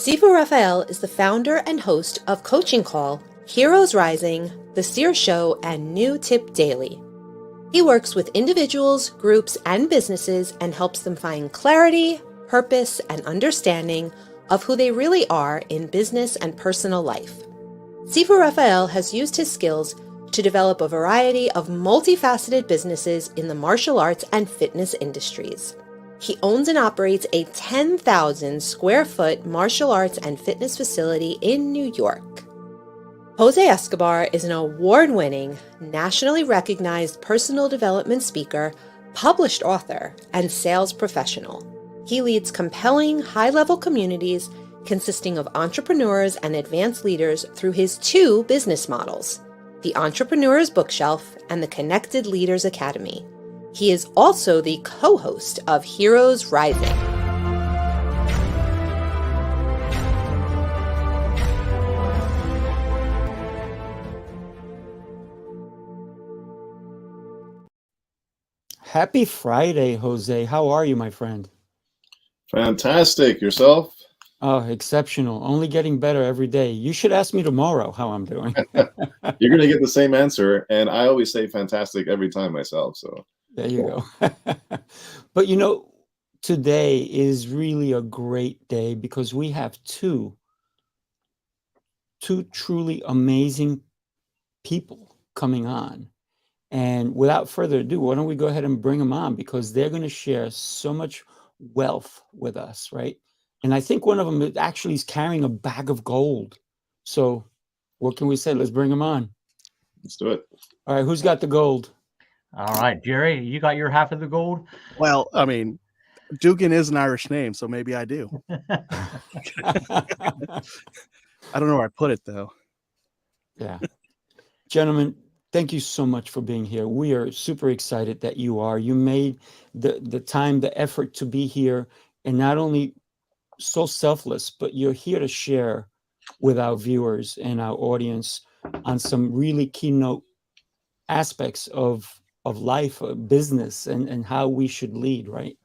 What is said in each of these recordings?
Sifu Raphael is the founder and host of Coaching Call, Heroes Rising, The Seer Show, and New Tip Daily. He works with individuals, groups, and businesses and helps them find clarity, purpose, and understanding of who they really are in business and personal life. Sifu Raphael has used his skills to develop a variety of multifaceted businesses in the martial arts and fitness industries. He owns and operates a 10,000 square foot martial arts and fitness facility in New York. Jose Escobar is an award-winning, nationally recognized personal development speaker, published author, and sales professional. He leads compelling, high-level communities consisting of entrepreneurs and advanced leaders through his two business models, the Entrepreneur's Bookshelf and the Connected Leaders Academy. He is also the co-host of Heroes Rising. Happy Friday, Jose. How are you, my friend? Fantastic. Yourself? Oh, exceptional. Only getting better every day. You should ask me tomorrow how I'm doing. You're going to get the same answer, and I always say fantastic every time myself. So there you go. But you know, today is really a great day because we have two truly amazing people coming on. And without further ado, why don't we go ahead and bring them on, because they're going to share so much wealth with us, right? And I think one of them actually is carrying a bag of gold. So what can we say? Let's bring them on. Let's do it. All right, who's got the gold? All right, Jerry, you got your half of the gold? Well, I mean, Dugan is an Irish name, so maybe I do. I don't know where I put it, though. Yeah. Gentlemen, thank you so much for being here. We are super excited that you are. You made the time, the effort to be here, and not only so selfless, but you're here to share with our viewers and our audience on some really keynote aspects of life, of business, and how we should lead, right?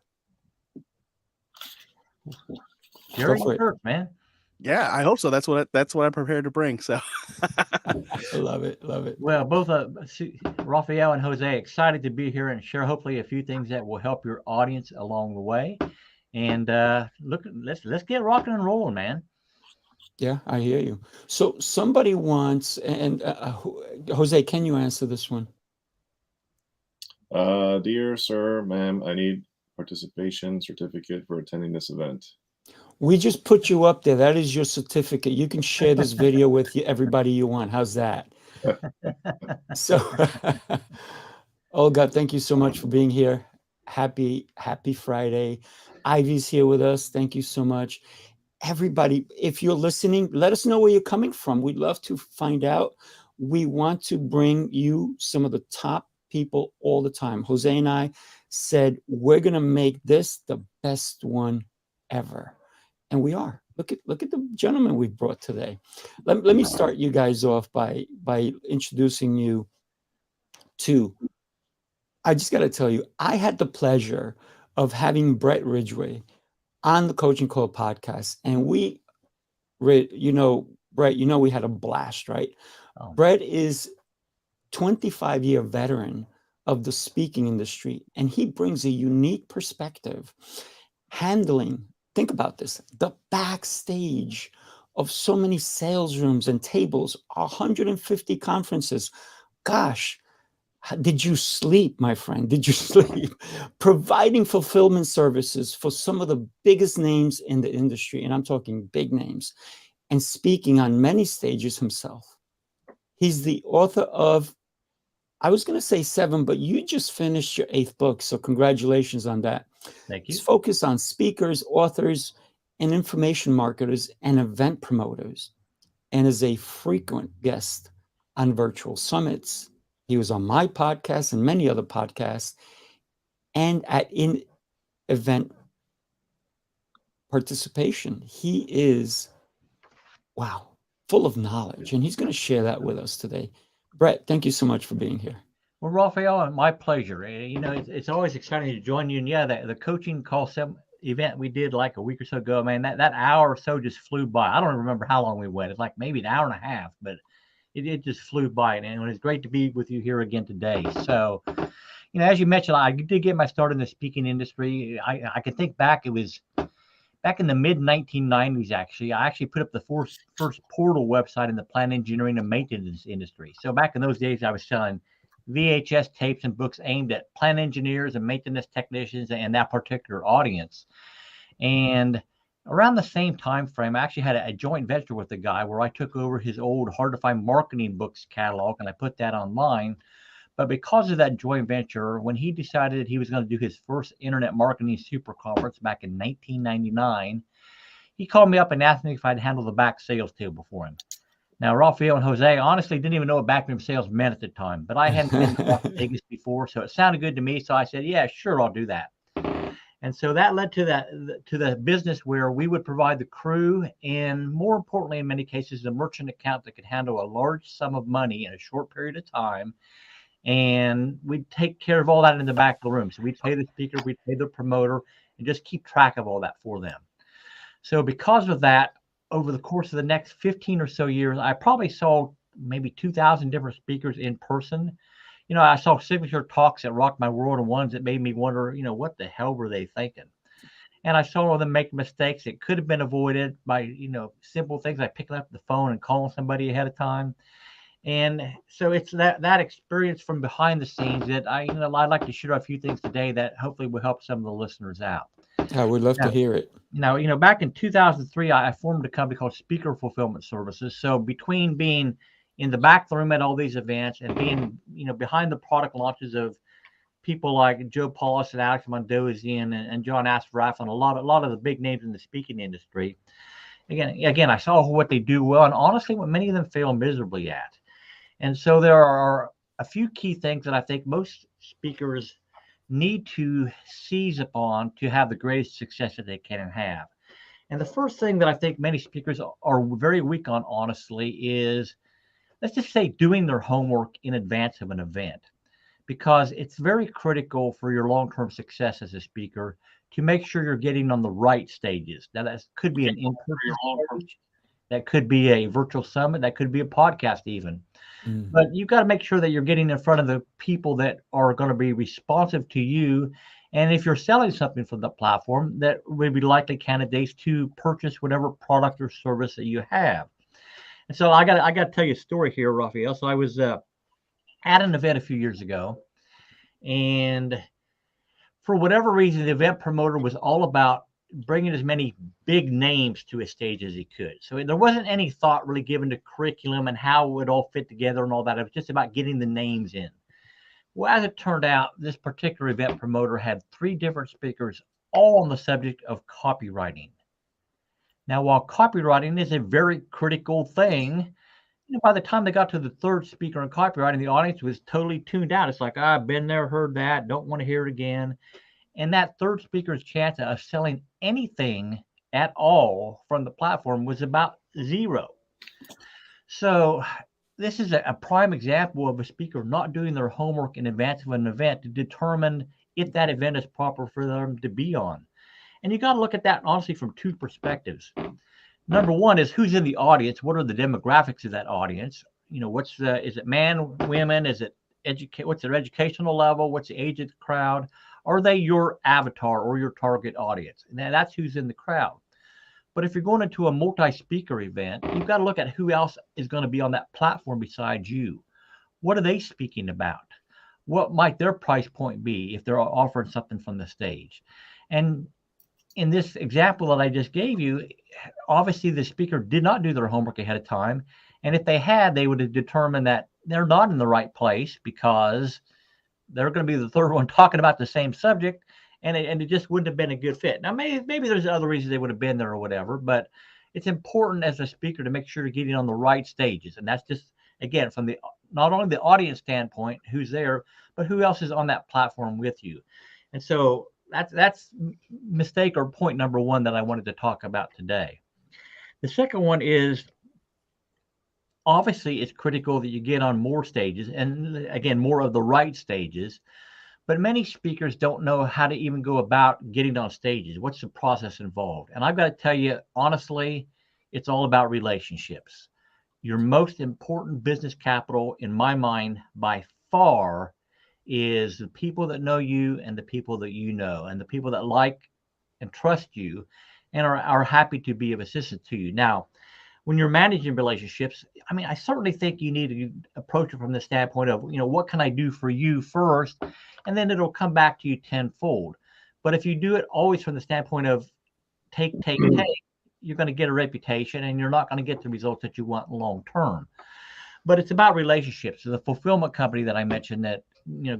Jerry, first, man. Yeah, I hope so. That's what I'm prepared to bring. So I love it. Well, both Raphael and Jose excited to be here and share hopefully a few things that will help your audience along the way. And let's get rocking and rolling, man. Yeah, I hear you. So somebody wants, and Jose, can you answer this one? Dear sir, ma'am, I need participation certificate for attending this event. We just put you up there. That is your certificate. You can share this video with everybody you want. How's that? So, Olga, thank you so much for being here. Happy Friday. Ivy's here with us. Thank you so much. Everybody, if you're listening, let us know where you're coming from. We'd love to find out. We want to bring you some of the top people all the time. Jose and I said, we're going to make this the best one ever. And we are. Look at the gentleman we've brought today. Let me start you guys off by introducing you to, I just got to tell you, I had the pleasure of having Bret Ridgway on the Coaching Call podcast. And Bret, we had a blast, right? Oh. Bret is 25-year veteran of the speaking industry, and he brings a unique perspective handling, think about this, the backstage of so many sales rooms and tables, 150 conferences. Gosh, did you sleep, my friend? Did you sleep? Providing fulfillment services for some of the biggest names in the industry, and I'm talking big names, and speaking on many stages himself. He's the author of, I was going to say 7, but you just finished your 8th book, so congratulations on that. Thank you. He's focused on speakers, authors, and information marketers and event promoters, and is a frequent guest on virtual summits. He was on my podcast and many other podcasts, and at in-event participation. He is, wow, full of knowledge, and he's going to share that with us today. Bret, thank you so much for being here. Well, Raphael, my pleasure. You know, it's always exciting to join you. And yeah, the coaching call event we did like a week or so ago, man, that hour or so just flew by. I don't remember how long we went. It's like maybe an hour and a half, but it just flew by. And it was great to be with you here again today. So, as you mentioned, I did get my start in the speaking industry. I can think back, it was back in the mid 1990s, actually. I actually put up the first portal website in the plant engineering and maintenance industry. So back in those days, I was selling VHS tapes and books aimed at plant engineers and maintenance technicians and that particular audience. And around the same time frame, I actually had a joint venture with the guy where I took over his old hard to find marketing books catalog and I put that online. But because of that joint venture, when he decided he was going to do his first internet marketing super conference back in 1999, he called me up and asked me if I'd handle the back sales table for him. Now, Rafael and Jose honestly didn't even know what backroom sales meant at the time, but I hadn't been to Las Vegas before, so it sounded good to me. So I said, yeah, sure, I'll do that. And so that led to the business where we would provide the crew and, more importantly, in many cases, the merchant account that could handle a large sum of money in a short period of time. And we'd take care of all that in the back of the room. So we'd pay the speaker, we'd pay the promoter, and just keep track of all that for them. So because of that, over the course of the next 15 or so years, I probably saw maybe 2,000 different speakers in person. I saw signature talks that rocked my world and ones that made me wonder, what the hell were they thinking? And I saw them make mistakes that could have been avoided by, simple things like picking up the phone and calling somebody ahead of time. And so it's that experience from behind the scenes that I'd like to share a few things today that hopefully will help some of the listeners out. I would love to hear it. Back in 2003, I formed a company called Speaker Fulfillment Services. So between being in the back of the room at all these events and being, behind the product launches of people like Joe Paulus and Alex Mondosian and John Asfraff and a lot of the big names in the speaking industry. Again, I saw what they do well and honestly what many of them fail miserably at. And so there are a few key things that I think most speakers need to seize upon to have the greatest success that they can have. And the first thing that I think many speakers are very weak on, honestly, is, let's just say, doing their homework in advance of an event, because it's very critical for your long-term success as a speaker to make sure you're getting on the right stages. Now, that could be an in-person stage, that could be a virtual summit, that could be a podcast even. But you've got to make sure that you're getting in front of the people that are going to be responsive to you. And if you're selling something from the platform, that would be likely candidates to purchase whatever product or service that you have. And so I got to tell you a story here, Rafael. So I was at an event a few years ago, and for whatever reason, the event promoter was all about bringing as many big names to a stage as he could. So there wasn't any thought really given to curriculum and how it would all fit together and all that. It was just about getting the names in. Well, as it turned out, this particular event promoter had 3 different speakers, all on the subject of copywriting. Now, while copywriting is a very critical thing, by the time they got to the 3rd speaker on copywriting, the audience was totally tuned out. It's like, I've been there, heard that, don't want to hear it again. And that 3rd speaker's chance of selling anything at all from the platform was about 0. So this is a prime example of a speaker not doing their homework in advance of an event to determine if that event is proper for them to be on. And you got to look at that honestly from 2 perspectives. Number one is who's in the audience. What are the demographics of that audience? Is it man, women? Is it what's their educational level? What's the age of the crowd? Are they your avatar or your target audience? And that's who's in the crowd. But if you're going into a multi-speaker event, you've got to look at who else is going to be on that platform besides you. What are they speaking about? What might their price point be if they're offering something from the stage? And in this example that I just gave you, obviously the speaker did not do their homework ahead of time. And if they had, they would have determined that they're not in the right place because they're going to be the 3rd one talking about the same subject, and it just wouldn't have been a good fit. Now, maybe there's other reasons they would have been there or whatever, but it's important as a speaker to make sure you're getting on the right stages. And that's just, again, from not only the audience standpoint, who's there, but who else is on that platform with you. And so that's mistake or point number 1 that I wanted to talk about today. The second one is, obviously, it's critical that you get on more stages, and again, more of the right stages. But many speakers don't know how to even go about getting on stages. What's the process involved? And I've got to tell you, honestly, it's all about relationships. Your most important business capital, in my mind, by far, is the people that know you and the people that you know, and the people that like and trust you and are happy to be of assistance to you. Now, when you're managing relationships, I mean, I certainly think you need to approach it from the standpoint of, what can I do for you first? And then it'll come back to you tenfold. But if you do it always from the standpoint of take, you're going to get a reputation and you're not going to get the results that you want long term. But it's about relationships. So the fulfillment company that I mentioned that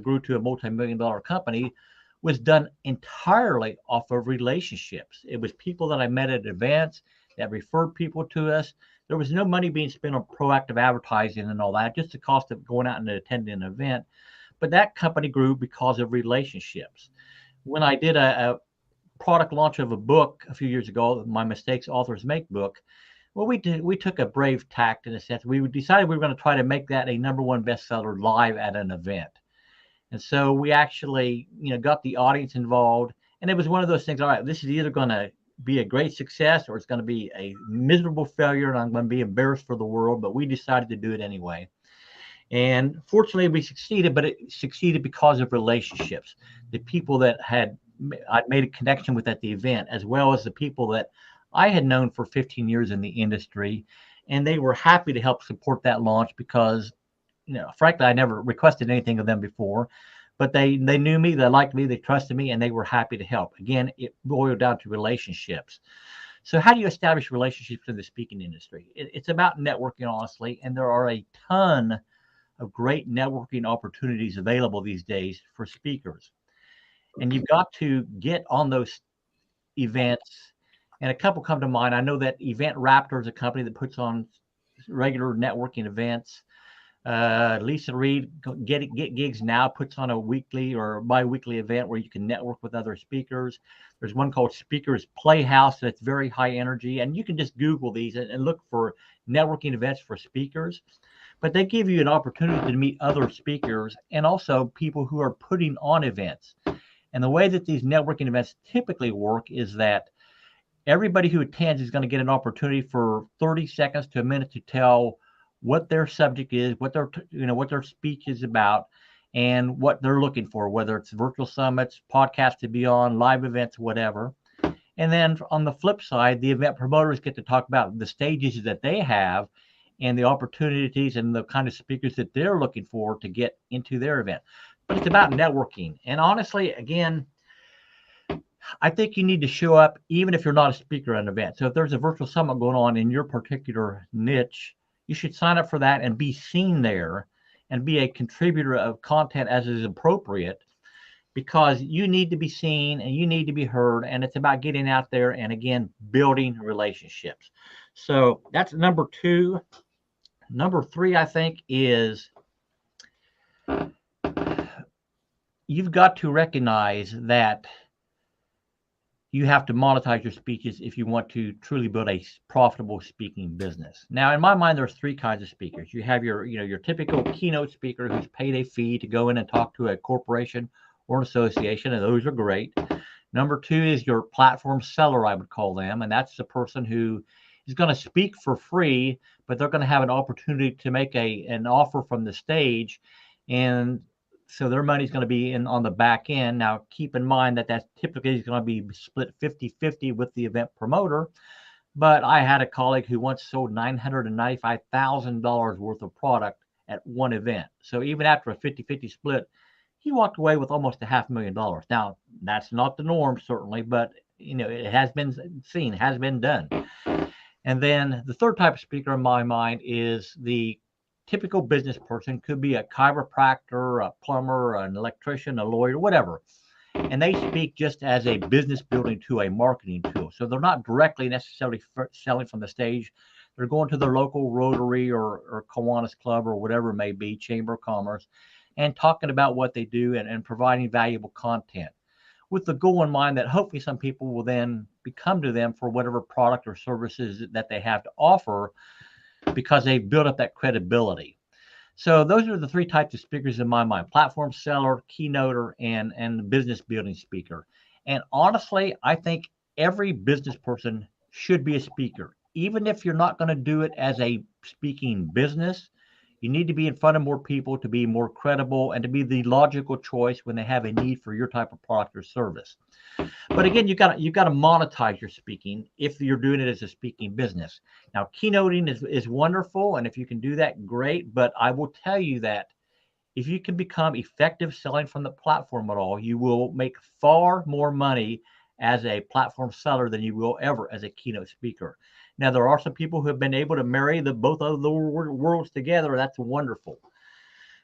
grew to a multi-million-dollar company was done entirely off of relationships. It was people that I met at events that referred people to us. There was no money being spent on proactive advertising and all that, just the cost of going out and attending an event. But that company grew because of relationships. When I did a product launch of a book a few years ago, My Mistakes Authors Make book, well, we took a brave tact in a sense. We decided we were going to try to make that a #1 bestseller live at an event. And so we actually, got the audience involved. And it was one of those things, all right, this is either going to be a great success or it's going to be a miserable failure and I'm going to be embarrassed for the world. But we decided to do it anyway. And fortunately, we succeeded, but it succeeded because of relationships. The people that I'd made a connection with at the event, as well as the people that I had known for 15 years in the industry. And they were happy to help support that launch because, frankly, I never requested anything of them before. But they knew me, they liked me, they trusted me, and they were happy to help. Again, it boiled down to relationships. So how do you establish relationships in the speaking industry? It's about networking, honestly, and there are a ton of great networking opportunities available these days for speakers. And you've got to get on those events. And a couple come to mind. I know that Event Raptor is a company that puts on regular networking events. Lisa Reed, Get Gigs Now, puts on a weekly or bi-weekly event where you can network with other speakers. There's one called Speakers Playhouse that's very high energy. And you can just Google these and look for networking events for speakers. But they give you an opportunity to meet other speakers and also people who are putting on events. And the way that these networking events typically work is that everybody who attends is going to get an opportunity for 30 seconds to a minute to tell what their subject is, what their speech is about, and what they're looking for, whether it's virtual summits, podcasts to be on, live events, whatever. And then on the flip side, the event promoters get to talk about the stages that they have and the opportunities and the kind of speakers that they're looking for to get into their event. But it's about networking. And honestly, again, I think you need to show up even if you're not a speaker at an event. So if there's a virtual summit going on in your particular niche, you should sign up for that and be seen there and be a contributor of content as is appropriate, because you need to be seen and you need to be heard. And it's about getting out there and, again, building relationships. So that's number 2. Number 3, I think, is you've got to recognize that you have to monetize your speeches if you want to truly build a profitable speaking business. Now, in my mind, there's 3 kinds of speakers. You have your typical keynote speaker who's paid a fee to go in and talk to a corporation or an association, and those are great. Number 2 is your platform seller, I would call them, and that's the person who is going to speak for free, but they're going to have an opportunity to make an offer from the stage, and so their money is going to be in on the back end. Now, keep in mind that typically is going to be split 50-50 with the event promoter. But I had a colleague who once sold $995,000 worth of product at one event. So even after a 50-50 split, he walked away with almost $500,000. Now, that's not the norm, certainly, but it has been seen, has been done. And then the third type of speaker in my mind is the typical business person. Could be a chiropractor, a plumber, an electrician, a lawyer, whatever. And they speak just as a business building tool, a marketing tool. So they're not directly necessarily selling from the stage. They're going to their local Rotary or Kiwanis Club or whatever it may be, Chamber of Commerce, and talking about what they do and providing valuable content, with the goal in mind that hopefully some people will then come to them for whatever product or services that they have to offer, because they've built up that credibility. So those are the three types of speakers in my mind: platform seller, keynoter, and business building speaker. And honestly, I think every business person should be a speaker. Even if you're not going to do it as a speaking business, you need to be in front of more people to be more credible and to be the logical choice when they have a need for your type of product or service. But again, you got to monetize your speaking if you're doing it as a speaking business. Now, keynoting is wonderful, and if you can do that, great. But I will tell you that if you can become effective selling from the platform at all, you will make far more money as a platform seller than you will ever as a keynote speaker. Now, there are some people who have been able to marry both of the worlds together. That's wonderful.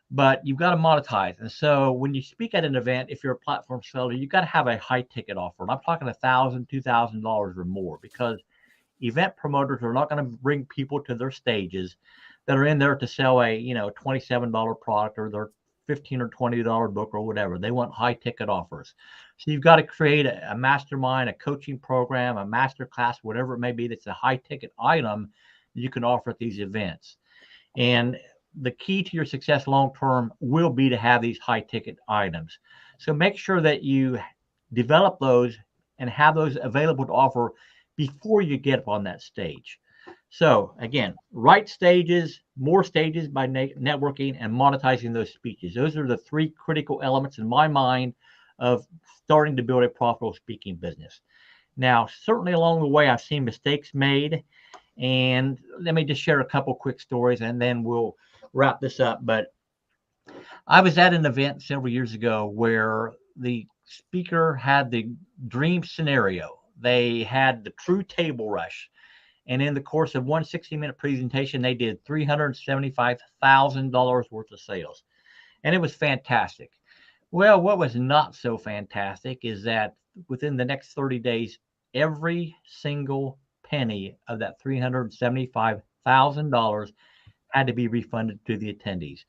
But you've got to monetize. And so when you speak at an event, if you're a platform seller, you've got to have a high ticket offer. And I'm talking $1,000, $2,000 or more, because event promoters are not going to bring people to their stages that are in there to sell a $27 product or their $15 or $20 book or whatever. They want high ticket offers. So you've got to create a mastermind, a coaching program, a master class, whatever it may be, that's a high ticket item that you can offer at these events. And the key to your success long term will be to have these high ticket items. So make sure that you develop those and have those available to offer before you get up on that stage. So again, right stages, more stages by networking and monetizing those speeches. Those are the three critical elements in my mind of starting to build a profitable speaking business. Now, certainly along the way, I've seen mistakes made. And let me just share a couple quick stories and then we'll wrap this up. But I was at an event several years ago where the speaker had the dream scenario. They had the true table rush. And in the course of one 60-minute presentation, they did $375,000 worth of sales. And it was fantastic. Well, what was not so fantastic is that within the next 30 days, every single penny of that $375,000 had to be refunded to the attendees.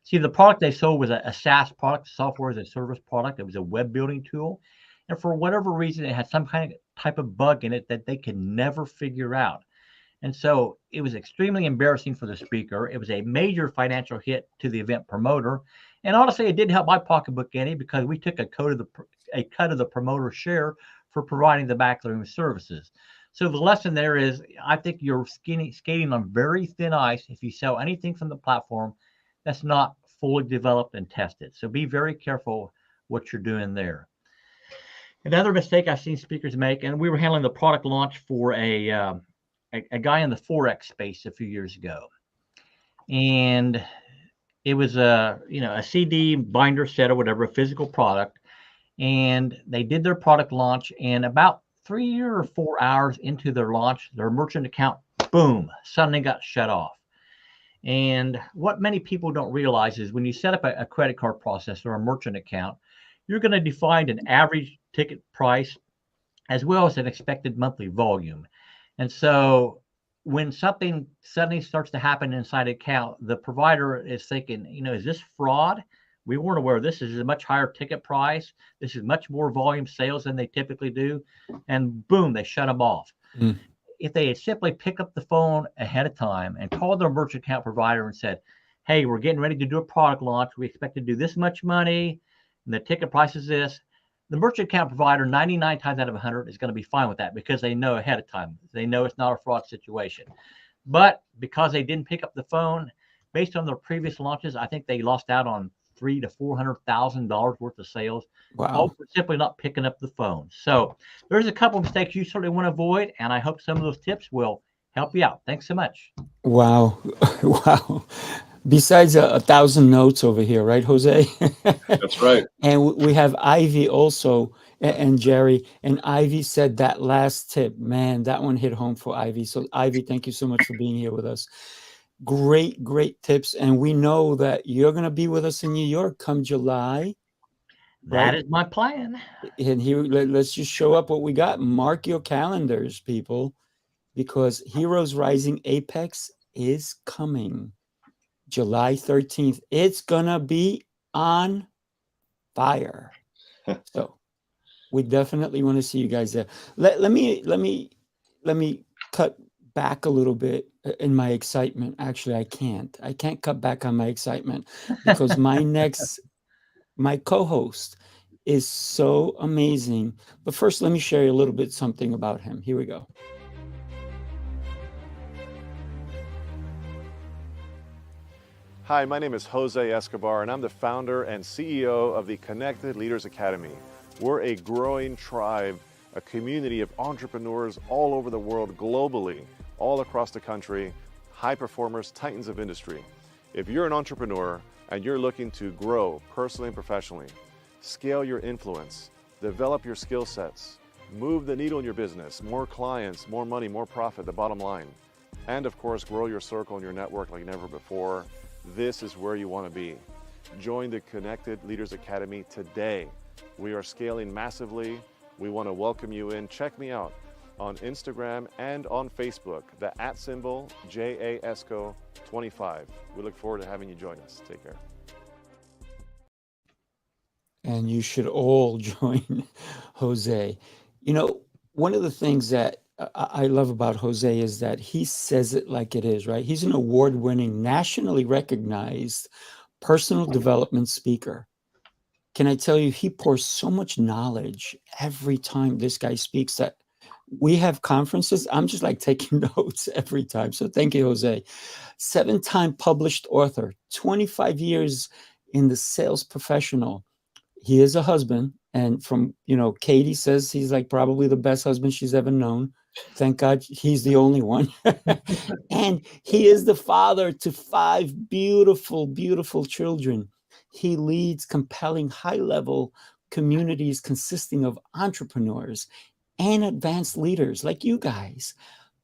See, the product they sold was a SaaS product, software as a service product. It was a web building tool. And for whatever reason, it had some kind of type of bug in it that they could never figure out. And so it was extremely embarrassing for the speaker. It was a major financial hit to the event promoter. And honestly, it didn't help my pocketbook any because we took a cut of the promoter's share for providing the backroom services. So the lesson there is, I think you're skating on very thin ice if you sell anything from the platform that's not fully developed and tested. So be very careful what you're doing there. Another mistake I've seen speakers make, and we were handling the product launch for a guy in the Forex space a few years ago. And it was a CD binder set or whatever, a physical product. And they did their product launch, and about 3 or 4 hours into their launch, their merchant account, boom, suddenly got shut off. And what many people don't realize is when you set up a credit card processor or a merchant account, you're going to define an average ticket price as well as an expected monthly volume. And so when something suddenly starts to happen inside an account, the provider is thinking, is this fraud? We weren't aware of this. This is a much higher ticket price. This is much more volume sales than they typically do. And boom, they shut them off. Mm. If they had simply picked up the phone ahead of time and called their merchant account provider and said, hey, we're getting ready to do a product launch. We expect to do this much money. And the ticket price is this. The merchant account provider, 99 times out of 100, is going to be fine with that because they know ahead of time. They know it's not a fraud situation. But because they didn't pick up the phone, based on their previous launches, I think they lost out on $300,000 to $400,000 worth of sales. Wow. All for simply not picking up the phone. So there's a couple of mistakes you certainly want to avoid, and I hope some of those tips will help you out. Thanks so much. Wow. Wow. Besides 1,000 notes over here, right, Jose? That's right. And we have Ivy also and Jerry. And Ivy said that last tip, man, that one hit home for Ivy. So Ivy, thank you so much for being here with us. Great, great tips. And we know that you're going to be with us in New York come July. That is my plan. And here, let's just show up what we got. Mark your calendars, people, because Heroes Rising Apex is coming. July 13th. It's gonna be on fire. So we definitely want to see you guys there. Let me cut back a little bit in my excitement. Actually, I can't. I can't cut back on my excitement because my co-host is so amazing. But first, let me share you a little bit something about him. Here we go. Hi, my name is Jose Escobar, and I'm the founder and CEO of the Connected Leaders Academy. We're a growing tribe, a community of entrepreneurs all over the world, globally, all across the country, high performers, titans of industry. If you're an entrepreneur and you're looking to grow personally and professionally, scale your influence, develop your skill sets, move the needle in your business, more clients, more money, more profit, the bottom line, and of course, grow your circle and your network like never before, this is where you want to be. Join the Connected Leaders Academy today. We are scaling massively. We want to welcome you in. Check me out on Instagram and on Facebook, the @ JAESCO25. We look forward to having you join us. Take care. And you should all join Jose. You know, one of the things that I love about Jose is that he says it like it is, right? He's an award-winning, nationally recognized personal development speaker. Can I tell you, he pours so much knowledge every time this guy speaks that we have conferences. I'm just like taking notes every time. So thank you, Jose. 7-time published author, 25 years in the sales professional. He is a husband. And from, Katie says he's like probably the best husband she's ever known. Thank God he's the only one. And he is the father to 5 beautiful, beautiful children. He leads compelling high-level communities consisting of entrepreneurs and advanced leaders like you guys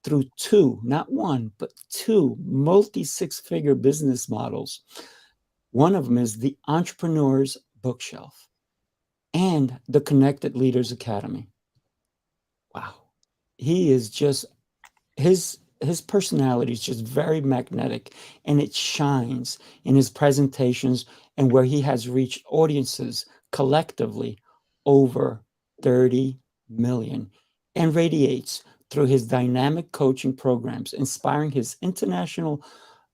through 2, not 1, but 2 multi-6-figure business models. One of them is the Entrepreneur's Bookshelf and the Connected Leaders Academy. Wow. He is just, his personality is just very magnetic, and it shines in his presentations and where he has reached audiences collectively over 30 million and radiates through his dynamic coaching programs, inspiring his international,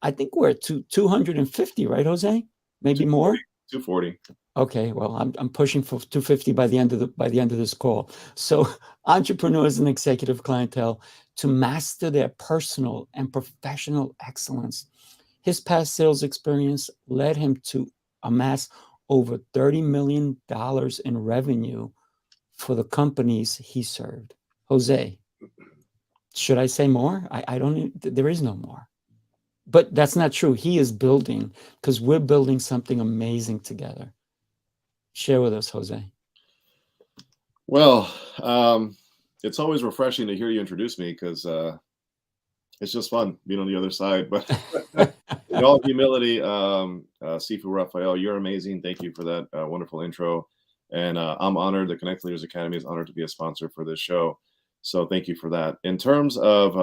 I think we're at 250, right, Jose? Maybe 240, more? 240. Okay, well, I'm pushing for 250 by the end of this call. So entrepreneurs and executive clientele to master their personal and professional excellence. His past sales experience led him to amass over $30 million in revenue for the companies he served. Jose, should I say more? I don't, there is no more. But that's not true. He is building, because we're building something amazing together. Share with us, Jose. Well, it's always refreshing to hear you introduce me, because it's just fun being on the other side. But in all humility, Sifu Rafael, you're amazing. Thank you for that wonderful intro. And I'm honored. The Connect Leaders Academy is honored to be a sponsor for this show. So thank you for that. In terms of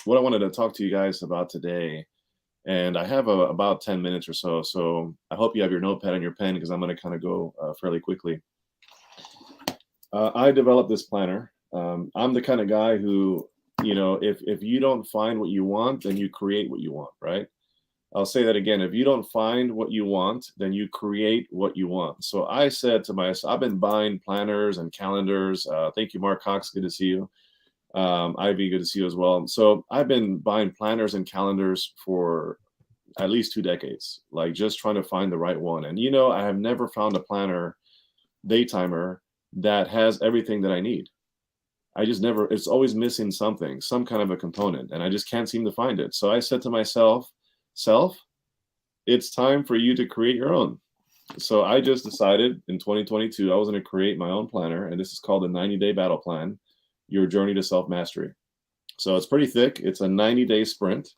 what I wanted to talk to you guys about today, and I have about 10 minutes or so. So I hope you have your notepad and your pen, because I'm going to kind of go fairly quickly. I developed this planner. I'm the kind of guy who, if you don't find what you want, then you create what you want, right? I'll say that again. If you don't find what you want, then you create what you want. So I said to myself, I've been buying planners and calendars. Thank you, Mark Cox. Good to see you. Ivy, good to see you as well. So I've been buying planners and calendars for at least 2 decades, like just trying to find the right one. And, I have never found a planner, daytimer, that has everything that I need. I just never, it's always missing something, some kind of a component, and I just can't seem to find it. So I said to myself, it's time for you to create your own. So I just decided in 2022, I was going to create my own planner, and this is called the 90-Day Battle Plan, Your Journey to Self-Mastery. So it's pretty thick. It's a 90-day sprint,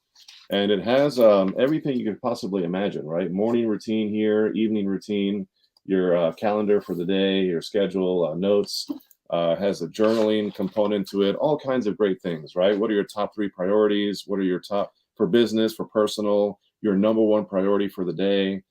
and it has everything you could possibly imagine, right? Morning routine here, evening routine, your calendar for the day, your schedule, notes, has a journaling component to it, all kinds of great things, right? What are your top 3 priorities? What are your top for business, for personal, your number 1 priority for the day?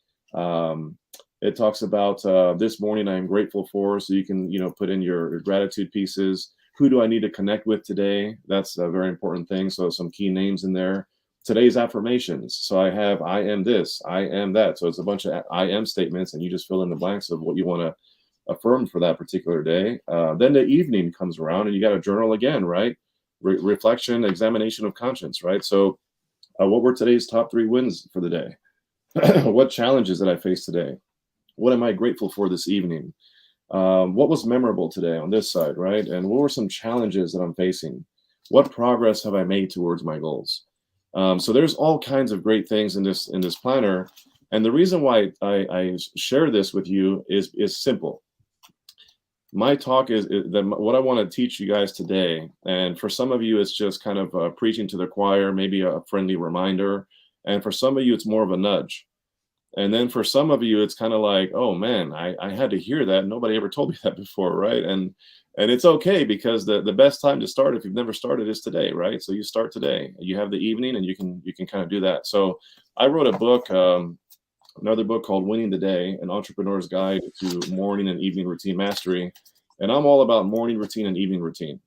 It talks about this morning I am grateful for, so you can, put in your gratitude pieces. Who do I need to connect with today? That's a very important thing. So some key names in there. Today's affirmations. So I have, I am this, I am that. So it's a bunch of I am statements, and you just fill in the blanks of what you want to affirm for that particular day. Then the evening comes around and you got to journal again, right? Reflection, examination of conscience, right? So what were today's top 3 wins for the day? What challenges did I face today? What am I grateful for this evening? What was memorable today on this side, right? And what were some challenges that I'm facing? What progress have I made towards my goals? So there's all kinds of great things in this planner. And the reason why I share this with you is simple. My talk is what I want to teach you guys today. And for some of you, it's just kind of preaching to the choir, maybe a friendly reminder. And for some of you, it's more of a nudge. And then for some of you, it's kind of like, oh man, I had to hear that. Nobody ever told me that before, right? And it's okay, because the best time to start, if you've never started, is today, right? So you start today. You have the evening, and you can kind of do that. So I wrote a book, another book called Winning the Day, An Entrepreneur's Guide to Morning and Evening Routine Mastery. And I'm all about morning routine and evening routine.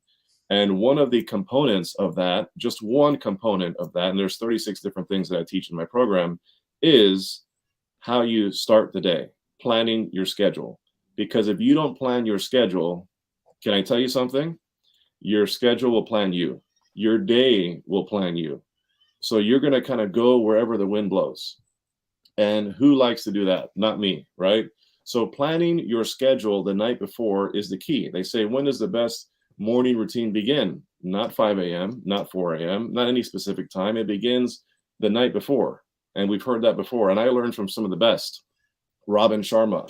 And one of the components of that, just one component of that, and there's 36 different things that I teach in my program, is how you start the day, planning your schedule. Because if you don't plan your schedule, can I tell you something? Your schedule will plan you. Your day will plan you. So you're going to kind of go wherever the wind blows. And who likes to do that? Not me, right? So planning your schedule the night before is the key. They say, when does the best morning routine begin? Not 5 a.m., not 4 a.m., not any specific time. It begins the night before. And we've heard that before. And I learned from some of the best. Robin Sharma,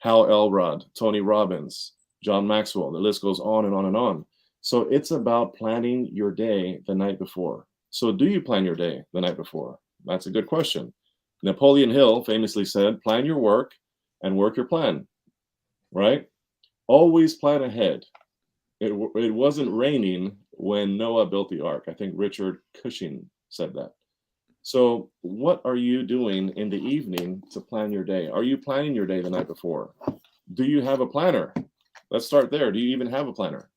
Hal Elrod, Tony Robbins, John Maxwell. The list goes on and on and on. So it's about planning your day the night before. So do you plan your day the night before? That's a good question. Napoleon Hill famously said, plan your work and work your plan, right? Always plan ahead. It wasn't raining when Noah built the ark. I think Richard Cushing said that. So what are you doing in the evening to plan your day? Are you planning your day the night before? Do you have a planner? Let's start there. Do you even have a planner?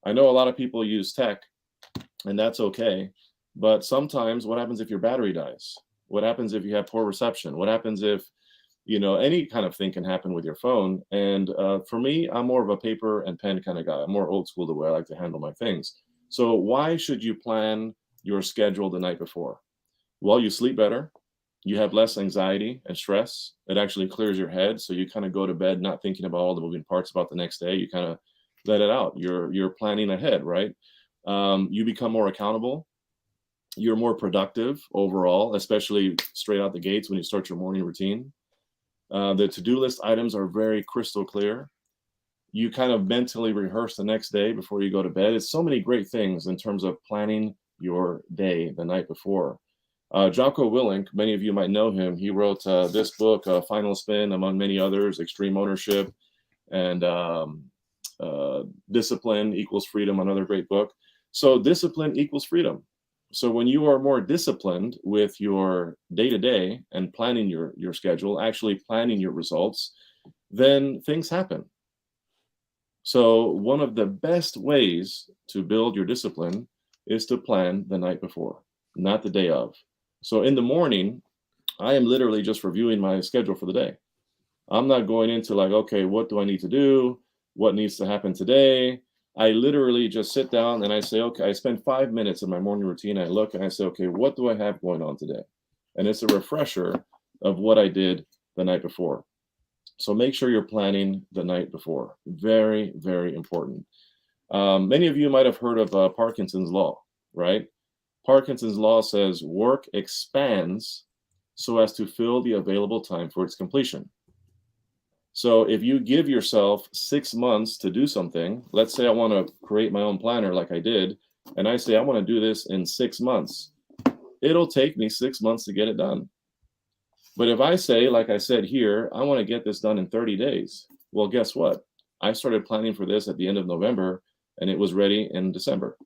I know a lot of people use tech, and that's okay. But sometimes what happens if your battery dies? What happens if you have poor reception? What happens if, any kind of thing can happen with your phone? And for me, I'm more of a paper and pen kind of guy. I'm more old school the way I like to handle my things. So why should you plan your schedule the night before? Well, you sleep better. You have less anxiety and stress. It actually clears your head. So you kind of go to bed not thinking about all the moving parts about the next day. You kind of let it out. You're planning ahead, right? You become more accountable. You're more productive overall, especially straight out the gates when you start your morning routine. The to-do list items are very crystal clear. You kind of mentally rehearse the next day before you go to bed. It's so many great things in terms of planning your day the night before. Jocko Willink, many of you might know him. He wrote this book, Final Spin, among many others, Extreme Ownership, and Discipline Equals Freedom, another great book. So discipline equals freedom. So when you are more disciplined with your day-to-day and planning your schedule, actually planning your results, then things happen. So one of the best ways to build your discipline is to plan the night before, not the day of. So in the morning, I am literally just reviewing my schedule for the day. I'm not going into like, okay, what do I need to do? What needs to happen today? I literally just sit down and I say, okay, I spend 5 minutes in my morning routine. I look and I say, okay, what do I have going on today? And it's a refresher of what I did the night before. So make sure you're planning the night before. Very, very important. Many of you might have heard of Parkinson's law, right? Parkinson's law says work expands so as to fill the available time for its completion. So if you give yourself 6 months to do something, let's say I want to create my own planner like I did, and I say I want to do this in 6 months, it'll take me 6 months to get it done. But if I say, like I said here, I want to get this done in 30 days, well, guess what? I started planning for this at the end of November, and it was ready in December.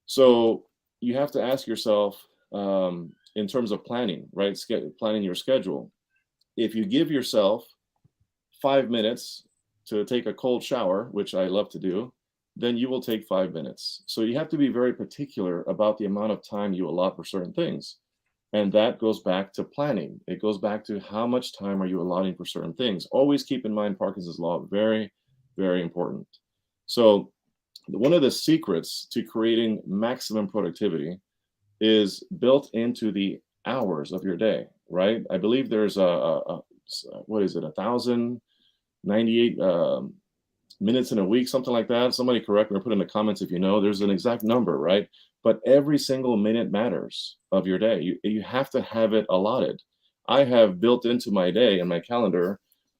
So you have to ask yourself, in terms of planning, right? Planning your schedule. If you give yourself 5 minutes to take a cold shower, which I love to do, then you will take 5 minutes. So you have to be very particular about the amount of time you allot for certain things. And that goes back to planning. It goes back to how much time are you allotting for certain things. Always keep in mind Parkinson's law, very, very important. So one of the secrets to creating maximum productivity is built into the hours of your day, right? I believe there's what is it, 1,098 minutes in a week, something like that. Somebody correct me or put in the comments if you know. There's an exact number, right? But every single minute matters of your day. You have to have it allotted. I have built into my day and my calendar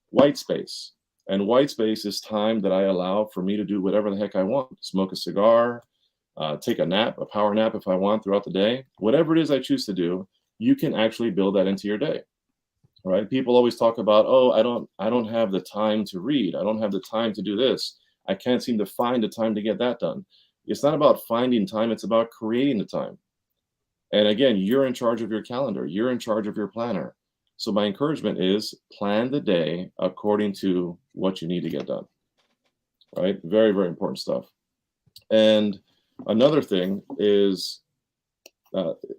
white space. And white space is time that I allow for me to do whatever the heck I want. Smoke a cigar, take a nap, a power nap if I want throughout the day. Whatever it is I choose to do, you can actually build that into your day. Right? People always talk about, oh, I don't have the time to read. I don't have the time to do this. I can't seem to find the time to get that done. It's not about finding time. It's about creating the time. And again, you're in charge of your calendar. You're in charge of your planner. So my encouragement is plan the day according to what you need to get done. Right? Very, very important stuff. And another thing is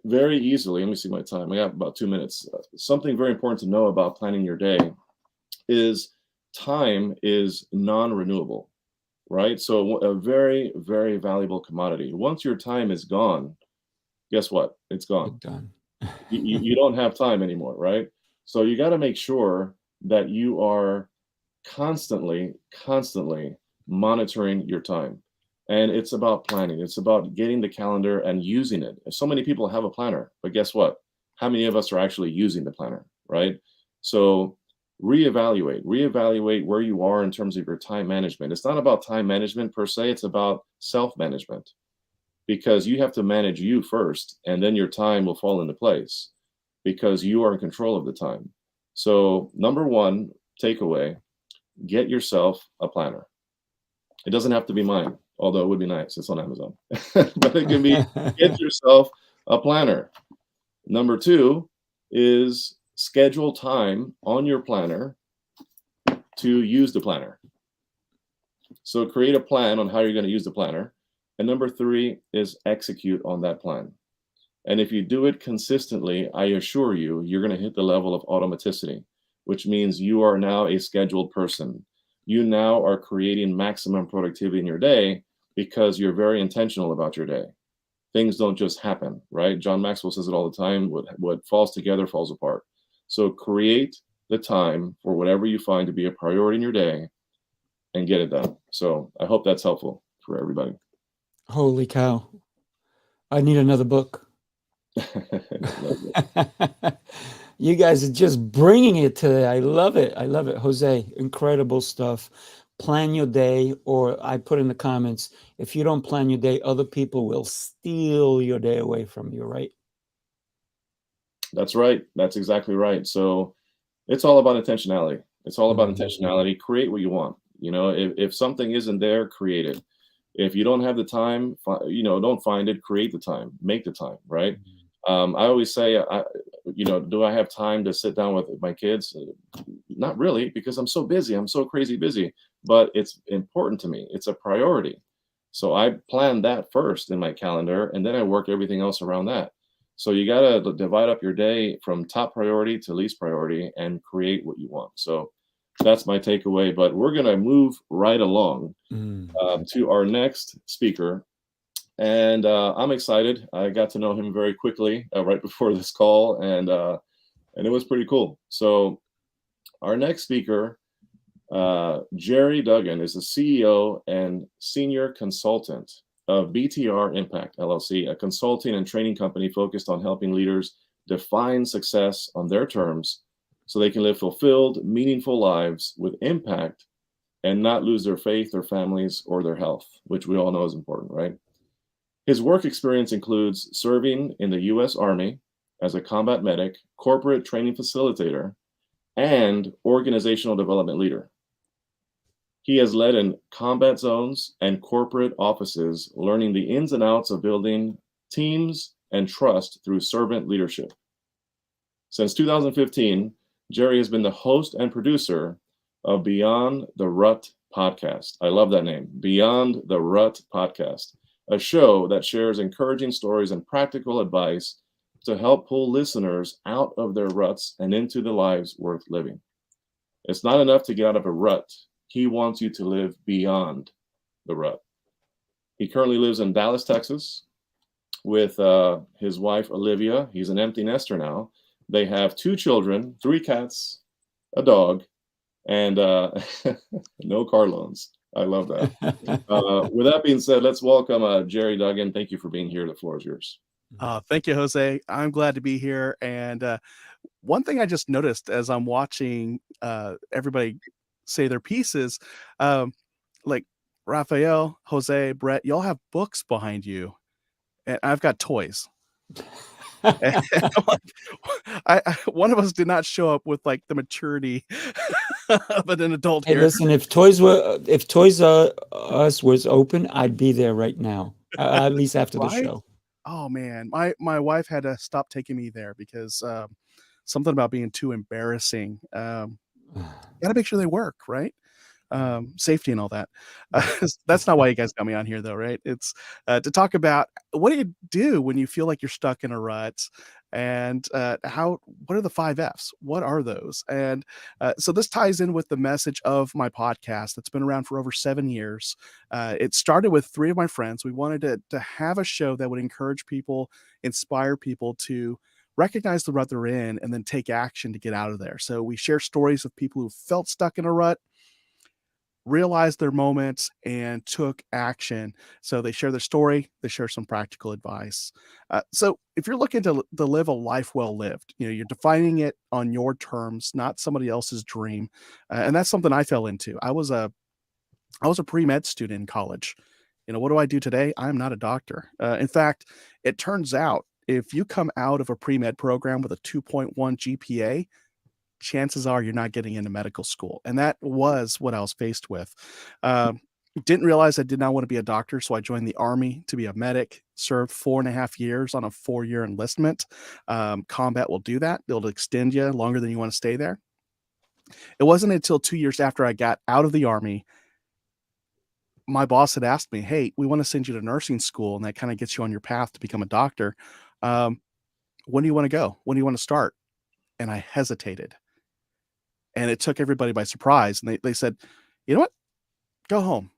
very easily, let me see my time. I have about 2 minutes. Something very important to know about planning your day is time is non-renewable, right? So a very, very valuable commodity. Once your time is gone, guess what? It's gone. Done. you don't have time anymore, right? So you got to make sure that you are constantly monitoring your time. And it's about planning. It's about getting the calendar and using it. So many people have a planner, but guess what? How many of us are actually using the planner, right? So reevaluate where you are in terms of your time management. It's not about time management per se. It's about self-management, because you have to manage you first, and then your time will fall into place because you are in control of the time. So number one takeaway, get yourself a planner. It doesn't have to be mine, although it would be nice. It's on Amazon. But it can be, get yourself a planner. Number two is schedule time on your planner to use the planner. So create a plan on how you're going to use the planner. And number three is execute on that plan. And if you do it consistently, I assure you, you're going to hit the level of automaticity, which means you are now a scheduled person. You now are creating maximum productivity in your day because you're very intentional about your day. Things don't just happen, right? John Maxwell says it all the time. What falls together falls apart. So create the time for whatever you find to be a priority in your day and get it done. So I hope that's helpful for everybody. Holy cow. I need another book. You guys are just bringing it today. I love it. I love it. Jose, incredible stuff. Plan your day, or I put in the comments, if you don't plan your day, other people will steal your day away from you, right? That's right. That's exactly right. So it's all about intentionality. It's all about intentionality. Create what you want. You know, if something isn't there, create it. If you don't have the time, don't find it, create the time, make the time, right? I always say, do I have time to sit down with my kids? Not really, because I'm so busy. I'm so crazy busy, but it's important to me. It's a priority. So I plan that first in my calendar, and then I work everything else around that. So you got to divide up your day from top priority to least priority and create what you want. So that's my takeaway, but we're going to move right along to our next speaker. And I'm excited. I got to know him very quickly right before this call, and it was pretty cool. So our next speaker, Jerry Dugan, is the CEO and senior consultant of BTR Impact LLC, a consulting and training company focused on helping leaders define success on their terms so they can live fulfilled, meaningful lives with impact and not lose their faith, their families, or their health, which we all know is important, right? His work experience includes serving in the U.S. Army as a combat medic, corporate training facilitator, and organizational development leader. He has led in combat zones and corporate offices, learning the ins and outs of building teams and trust through servant leadership. Since 2015, Jerry has been the host and producer of Beyond the Rut Podcast. I love that name, Beyond the Rut Podcast, a show that shares encouraging stories and practical advice to help pull listeners out of their ruts and into the lives worth living. It's not enough to get out of a rut. He wants you to live beyond the rut. He currently lives in Dallas, Texas, with his wife, Olivia. He's an empty nester now. They have 2 children, 3 cats, a dog, and no car loans. I love that. With that being said, let's welcome Jerry Dugan. Thank you for being here. The floor is yours. Thank you, Jose. I'm glad to be here. And one thing I just noticed as I'm watching everybody say their pieces, like Raphael, Jose, Bret, y'all have books behind you, and I've got toys. And one of us did not show up with like the maturity of an adult Hey, here. listen, if Toys R Us was open, I'd be there right now, at least after the Right? show. Oh man, my wife had to stop taking me there because something about being too embarrassing. Gotta make sure they work, right? Safety and all that. That's not why you guys got me on here though, right? It's to talk about what do you do when you feel like you're stuck in a rut, and what are the 5 F's? What are those? And so this ties in with the message of my podcast that's been around for over 7 years. It started with 3 of my friends. We wanted to have a show that would encourage people, inspire people to recognize the rut they're in, and then take action to get out of there. So we share stories of people who felt stuck in a rut, realized their moments, and took action. So they share their story, they share some practical advice. So if you're looking to live a life well lived, you're defining it on your terms, not somebody else's dream. And that's something I fell into. I was a pre-med student in college. What do I do today? I'm not a doctor. In fact, it turns out if you come out of a pre-med program with a 2.1 GPA, chances are you're not getting into medical school. And that was what I was faced with. Didn't realize I did not want to be a doctor, so I joined the Army to be a medic, served 4.5 years on a 4-year enlistment. Combat will do that. It'll extend you longer than you want to stay there. It wasn't until 2 years after I got out of the Army, my boss had asked me, hey, we want to send you to nursing school, and that kind of gets you on your path to become a doctor. When do you want to go? When do you want to start? And I hesitated. And it took everybody by surprise. And they said, you know what? Go home,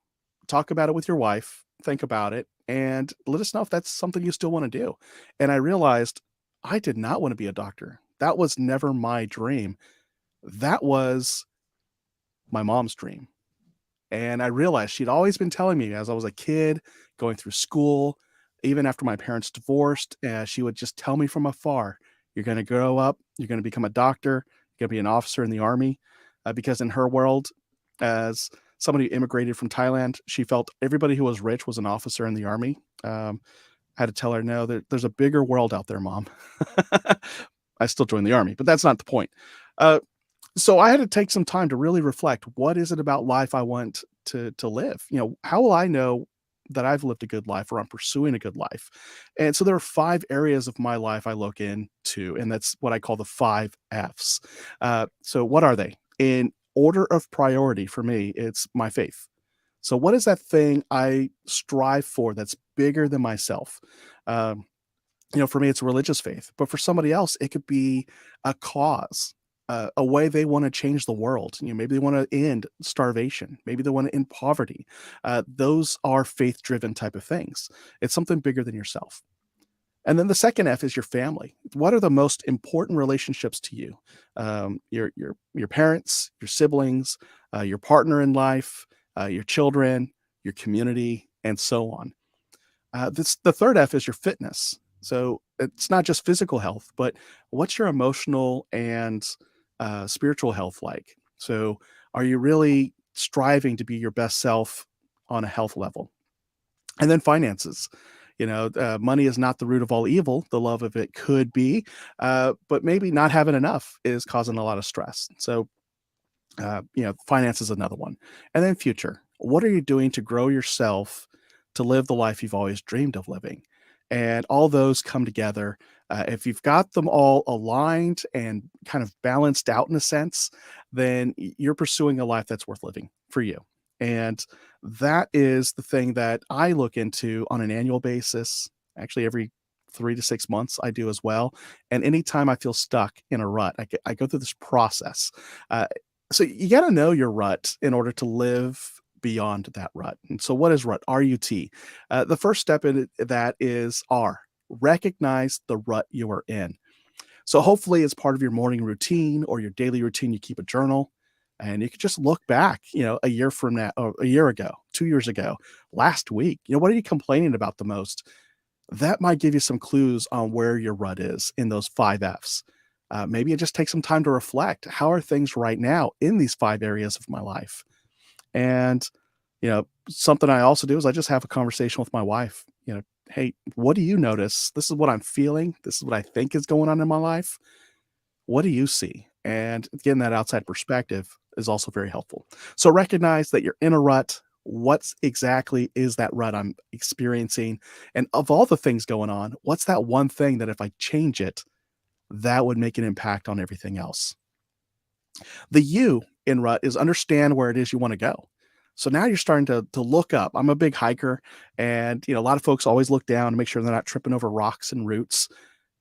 talk about it with your wife, think about it, and let us know if that's something you still want to do. And I realized I did not want to be a doctor. That was never my dream. That was my mom's dream. And I realized she'd always been telling me as I was a kid, going through school, even after my parents divorced, she would just tell me from afar, you're going to grow up, you're going to become a doctor, going to be an officer in the Army, because in her world, as somebody who immigrated from Thailand, she felt everybody who was rich was an officer in the Army. I had to tell her, no, there's a bigger world out there, Mom. I still joined the Army, but that's not the point. So I had to take some time to really reflect, what is it about life I want to live? How will I know that I've lived a good life or I'm pursuing a good life? And so there are 5 areas of my life I look into, and that's what I call the 5 F's. So what are they? In order of priority for me, it's my faith. So what is that thing I strive for that's bigger than myself? For me, it's a religious faith, but for somebody else, it could be a cause. A way they want to change the world. Maybe they want to end starvation. Maybe they want to end poverty. Those are faith-driven type of things. It's something bigger than yourself. And then the second F is your family. What are the most important relationships to you? Your parents, your siblings, your partner in life, your children, your community, and so on. The third F is your fitness. So it's not just physical health, but what's your emotional and spiritual health like? So are you really striving to be your best self on a health level? And then finances. Money is not the root of all evil. The love of it could be, but maybe not having enough is causing a lot of stress. So, finance is another one. And then future. What are you doing to grow yourself to live the life you've always dreamed of living? And all those come together. If you've got them all aligned and kind of balanced out in a sense, then you're pursuing a life that's worth living for you. And that is the thing that I look into on an annual basis. Actually, every 3 to 6 months, I do as well. And anytime I feel stuck in a rut, I go through this process. Uh, so you got to know your rut in order to live beyond that rut. And so, what is rut? RUT. The first step in that is R. Recognize the rut you are in. So hopefully, as part of your morning routine or your daily routine, you keep a journal, and you can just look back, a year from now, or a year ago, 2 years ago, last week. What are you complaining about the most? That might give you some clues on where your rut is in those 5 Fs. Maybe it just takes some time to reflect. How are things right now in these 5 areas of my life? And, something I also do is I just have a conversation with my wife. Hey, what do you notice? This is what I'm feeling. This is what I think is going on in my life. What do you see? And getting that outside perspective is also very helpful. So recognize that you're in a rut. What exactly is that rut I'm experiencing? And of all the things going on, what's that one thing that if I change it, that would make an impact on everything else? The U in rut is understand where it is you want to go. So now you're starting to look up. I'm a big hiker, and a lot of folks always look down to make sure they're not tripping over rocks and roots.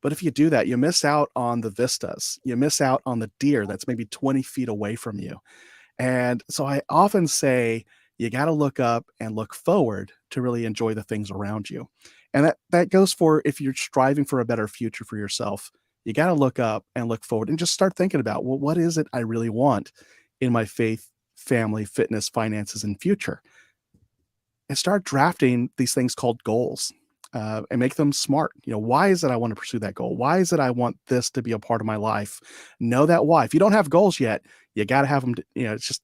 But if you do that, you miss out on the vistas. You miss out on the deer that's maybe 20 feet away from you. And so I often say you got to look up and look forward to really enjoy the things around you. And that goes for if you're striving for a better future for yourself. You got to look up and look forward and just start thinking about, well, what is it I really want in my faith, family, fitness, finances, and future? And start drafting these things called goals. And make them smart. Why is it I want to pursue that goal? Why is it I want this to be a part of my life? Know that why. If you don't have goals yet, you got to have them. It's just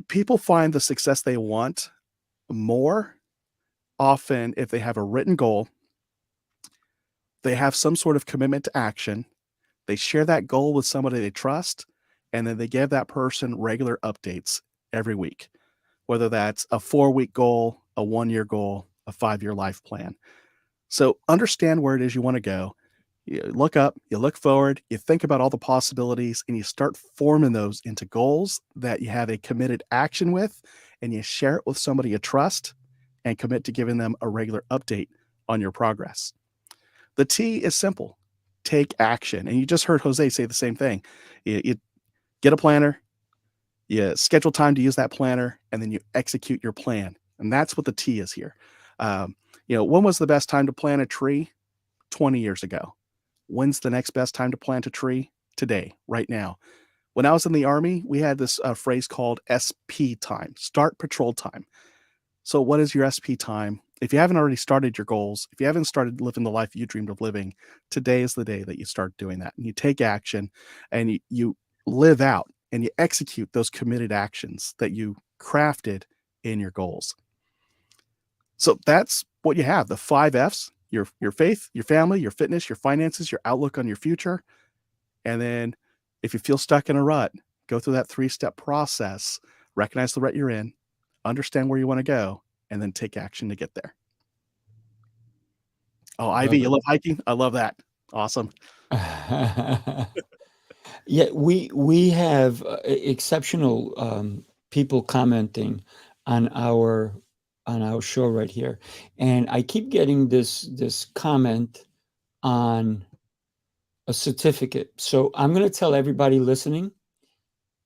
people find the success they want more often if they have a written goal, they have some sort of commitment to action, they share that goal with somebody they trust, and then they give that person regular updates every week, whether that's a 4-week goal, a 1-year goal, a 5-year life plan. So understand where it is you want to go. You look up, you look forward, you think about all the possibilities, and you start forming those into goals that you have a committed action with, and you share it with somebody you trust and commit to giving them a regular update on your progress. The T is simple. Take action. And you just heard Jose say the same thing. You get a planner, you schedule time to use that planner, and then you execute your plan. And that's what the T is here. When was the best time to plant a tree? 20 years ago. When's the next best time to plant a tree? Today, right now. When I was in the Army, we had this phrase called SP time, start patrol time. So what is your SP time? If you haven't already started your goals, if you haven't started living the life you dreamed of living, today is the day that you start doing that. And you take action and you live out and you execute those committed actions that you crafted in your goals. So that's what you have, the 5 Fs, your faith, your family, your fitness, your finances, your outlook on your future. And then if you feel stuck in a rut, go through that 3-step process, recognize the rut you're in, understand where you want to go, and then take action to get there. Oh, Ivy, you love hiking? I love that. Awesome. Yeah, we have exceptional people commenting on our show right here, and I keep getting this comment on a certificate. So I'm going to tell everybody listening,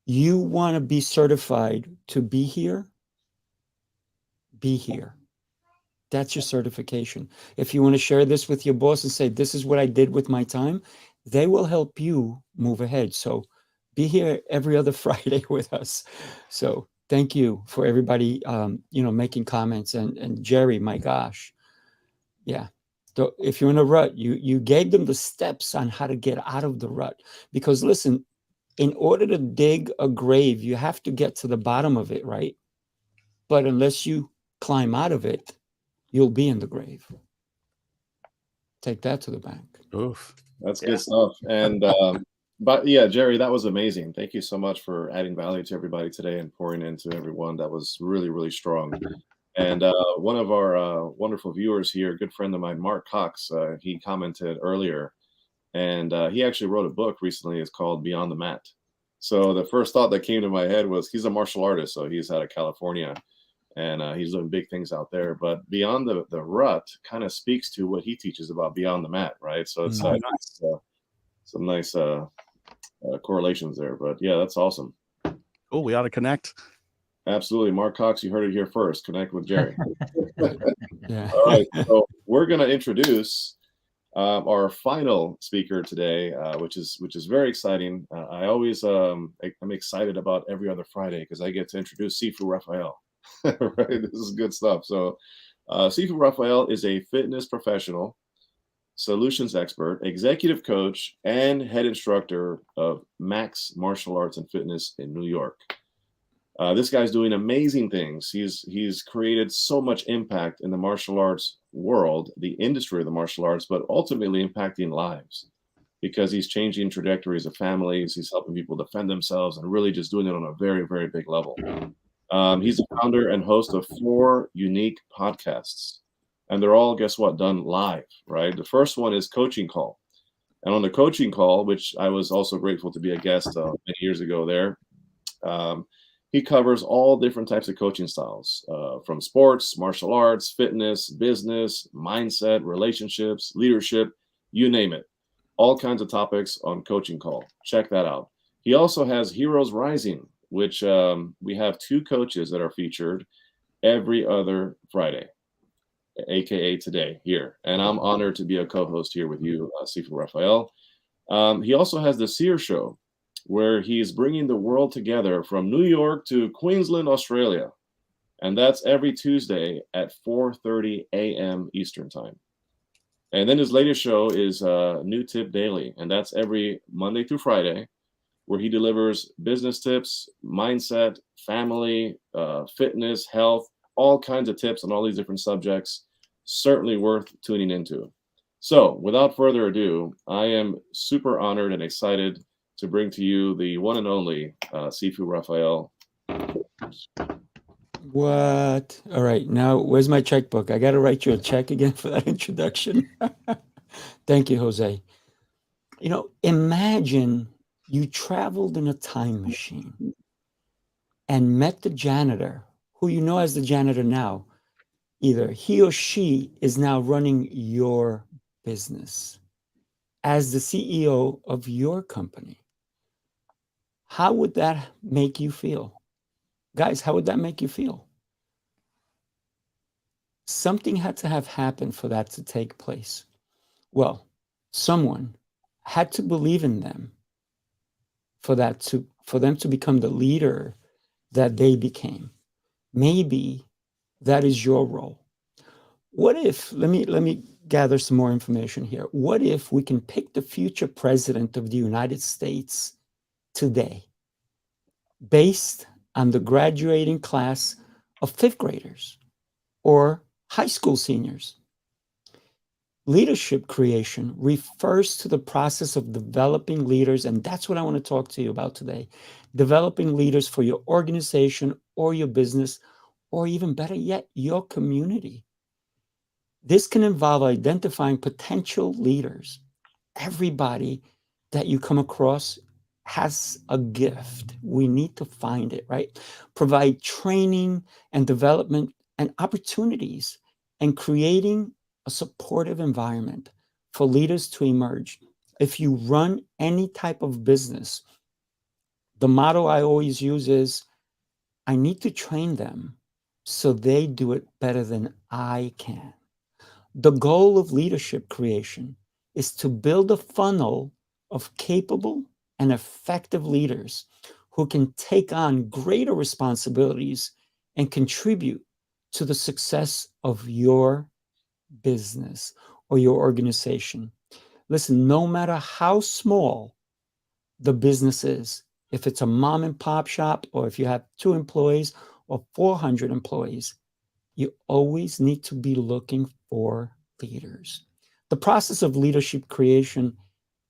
you want to be certified to be here? Be here. That's your certification. If you want to share this with your boss and say, this is what I did with my time, they will help you move ahead. So be here every other Friday with us. So thank you for everybody, making comments. And Jerry, my gosh. Yeah. So if you're in a rut, you gave them the steps on how to get out of the rut. Because listen, in order to dig a grave, you have to get to the bottom of it, right? But unless you climb out of it, you'll be in the grave. Take that to the bank. Oof. That's good stuff. And but yeah, Jerry, that was amazing. Thank you so much for adding value to everybody today and pouring into everyone. That was really, really strong. And one of our wonderful viewers here, a good friend of mine, Mark Cox, he commented earlier, and he actually wrote a book recently. It's called Beyond the Mat. So the first thought that came to my head was he's a martial artist, so he's out of California, and he's doing big things out there. But beyond the rut kind of speaks to what he teaches about beyond the mat, right? So it's some nice correlations there. But yeah, that's awesome. Oh, we ought to connect. Absolutely. Mark Cox, you heard it here first. Connect with Jerry. Yeah. All right. So we're going to introduce our final speaker today, which is very exciting. I always I'm excited about every other Friday because I get to introduce Sifu Raphael. Right? This is good stuff. So Sifu Raphael is a fitness professional, solutions expert, executive coach, and head instructor of Max Martial Arts and Fitness in New York. This guy's doing amazing things. He's created so much impact in the martial arts world, the industry of the martial arts, but ultimately impacting lives because he's changing trajectories of families. He's helping people defend themselves and really just doing it on a very, very big level. He's the founder and host of 4 unique podcasts, and they're all, guess what, done live, right? The first one is Coaching Call. And on the Coaching Call, which I was also grateful to be a guest many years ago there, he covers all different types of coaching styles, from sports, martial arts, fitness, business, mindset, relationships, leadership, you name it. All kinds of topics on Coaching Call. Check that out. He also has Heroes Rising, which we have 2 coaches that are featured every other Friday, aka today here. And I'm honored to be a co-host here with you, Sifu Raphael. He also has the Seer Show, where he's bringing the world together from New York to Queensland, Australia. And that's every Tuesday at 4:30 a.m. Eastern Time. And then his latest show is New Tip Daily, and that's every Monday through Friday, where he delivers business tips, mindset, family, fitness, health, all kinds of tips on all these different subjects. Certainly worth tuning into. So without further ado, I am super honored and excited to bring to you the one and only Sifu Raphael. What? All right. Now, where's my checkbook? I got to write you a check again for that introduction. Thank you, Jose. You know, imagine you traveled in a time machine and met the janitor, who you know as the janitor now. Either he or she is now running your business as the CEO of your company. How would that make you feel? Guys, how would that make you feel? Something had to have happened for that to take place. Well, someone had to believe in them for them to become the leader that they became. Maybe that is your role. What if, let me gather some more information here. What if we can pick the future president of the United States today based on the graduating class of 5th graders or high school seniors? Leadership creation refers to the process of developing leaders, and that's what I want to talk to you about today. Developing leaders for your organization or your business, or even better yet, your community. This can involve identifying potential leaders. Everybody that you come across has a gift. We need to find it, right? Provide training and development and opportunities, and creating a supportive environment for leaders to emerge. If you run any type of business, the motto I always use is, I need to train them so they do it better than I can. The goal of leadership creation is to build a funnel of capable and effective leaders who can take on greater responsibilities and contribute to the success of your business or your organization. Listen, no matter how small the business is, if it's a mom and pop shop, or if you have 2 employees or 400 employees, you always need to be looking for leaders. The process of leadership creation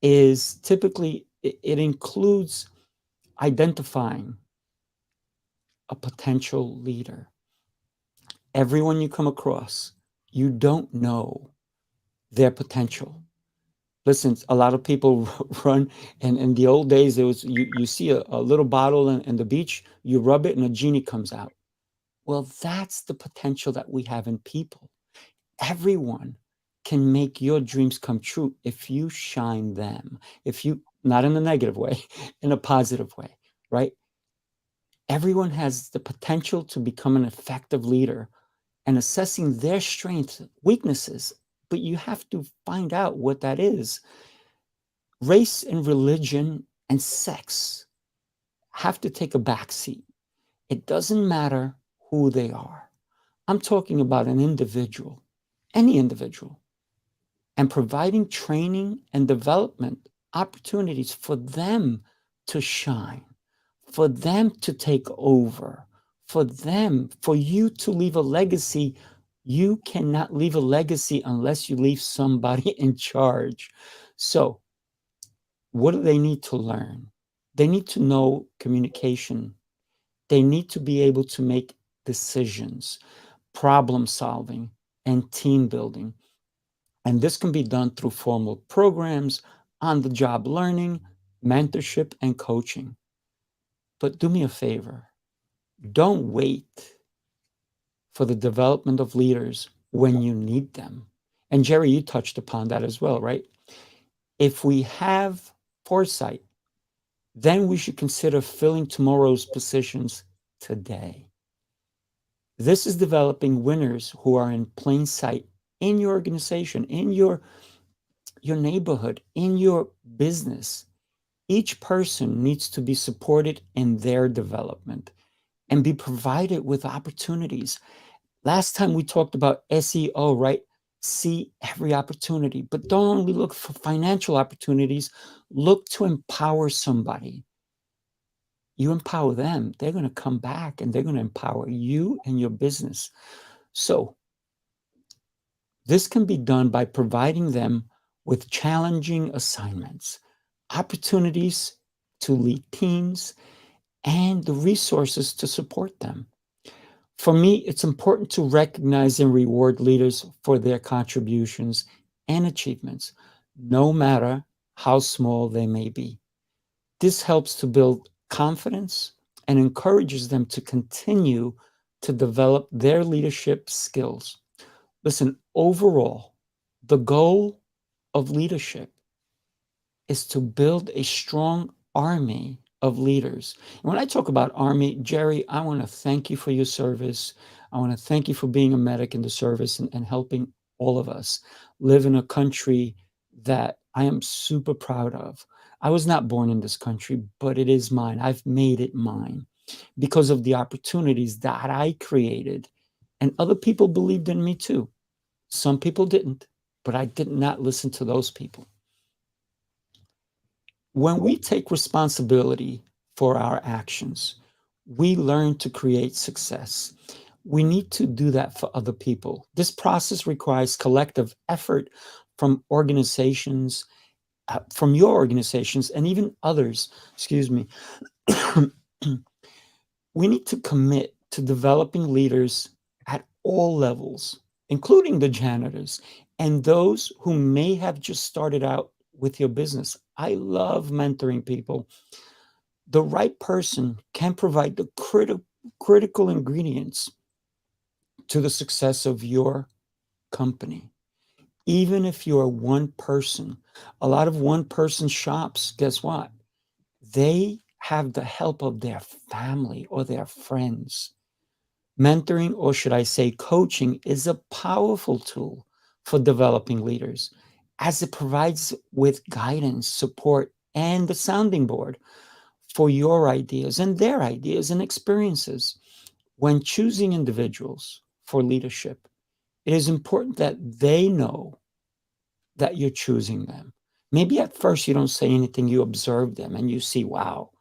is typically, it includes identifying a potential leader. Everyone you come across, you don't know their potential. Listen, a lot of people run, and in the old days, there was you see a little bottle in the beach, you rub it, and a genie comes out. Well, that's the potential that we have in people. Everyone can make your dreams come true if you shine them. If you, not in a negative way, in a positive way, right? Everyone has the potential to become an effective leader, and assessing their strengths, weaknesses, but you have to find out what that is. Race and religion and sex have to take a backseat. It doesn't matter who they are. I'm talking about an individual, any individual, and providing training and development opportunities for them to shine, for them to take over, for you to leave a legacy. You cannot leave a legacy unless you leave somebody in charge. So, what do they need to learn? They need to know communication. They need to be able to make decisions, problem solving, and team building. And this can be done through formal programs, on the job learning, mentorship, and coaching. But do me a favor, don't wait for the development of leaders when you need them. And Jerry, you touched upon that as well, right? If we have foresight, then we should consider filling tomorrow's positions today. This is developing winners who are in plain sight in your organization, in your neighborhood, in your business. Each person needs to be supported in their development and be provided with opportunities. Last time we talked about SEO, right? See every opportunity, but don't only look for financial opportunities. Look to empower somebody. You empower them, they're going to come back and they're going to empower you and your business. So this can be done by providing them with challenging assignments, opportunities to lead teams, and the resources to support them. For me, it's important to recognize and reward leaders for their contributions and achievements, no matter how small they may be. This helps to build confidence and encourages them to continue to develop their leadership skills. Listen, overall, the goal of leadership is to build a strong army of leaders. And when I talk about army, Jerry, I want to thank you for your service. I want to thank you for being a medic in the service and helping all of us live in a country that I am super proud of. I was not born in this country, but it is mine. I've made it mine because of the opportunities that I created. And other people believed in me too. Some people didn't, but I did not listen to those people. When we take responsibility for our actions, we learn to create success. We need to do that for other people. This process requires collective effort from organizations, from your organizations, and even others. Excuse me. We need to commit to developing leaders at all levels, including the janitors and those who may have just started out with your business. I love mentoring people. The right person can provide the critical ingredients to the success of your company. Even if you're one person, a lot of one-person shops, guess what? They have the help of their family or their friends. Mentoring, or should I say coaching, is a powerful tool for developing leaders as it provides with guidance, support, and the sounding board for your ideas and their ideas and experiences. When choosing individuals for leadership, it is important that they know that you're choosing them. Maybe at first you don't say anything, you observe them and you see, wow,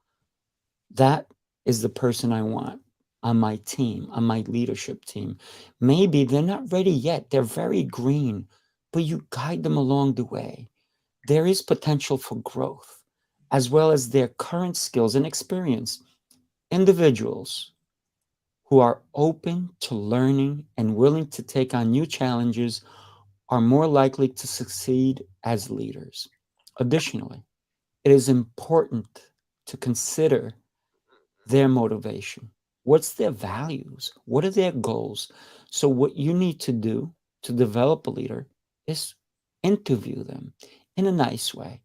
that is the person I want on my team, on my leadership team. Maybe they're not ready yet. They're very green, but you guide them along the way. There is potential for growth, as well as their current skills and experience. Individuals who are open to learning and willing to take on new challenges are more likely to succeed as leaders. Additionally, it is important to consider their motivation. What's their values? What are their goals? So what you need to do to develop a leader is interview them in a nice way.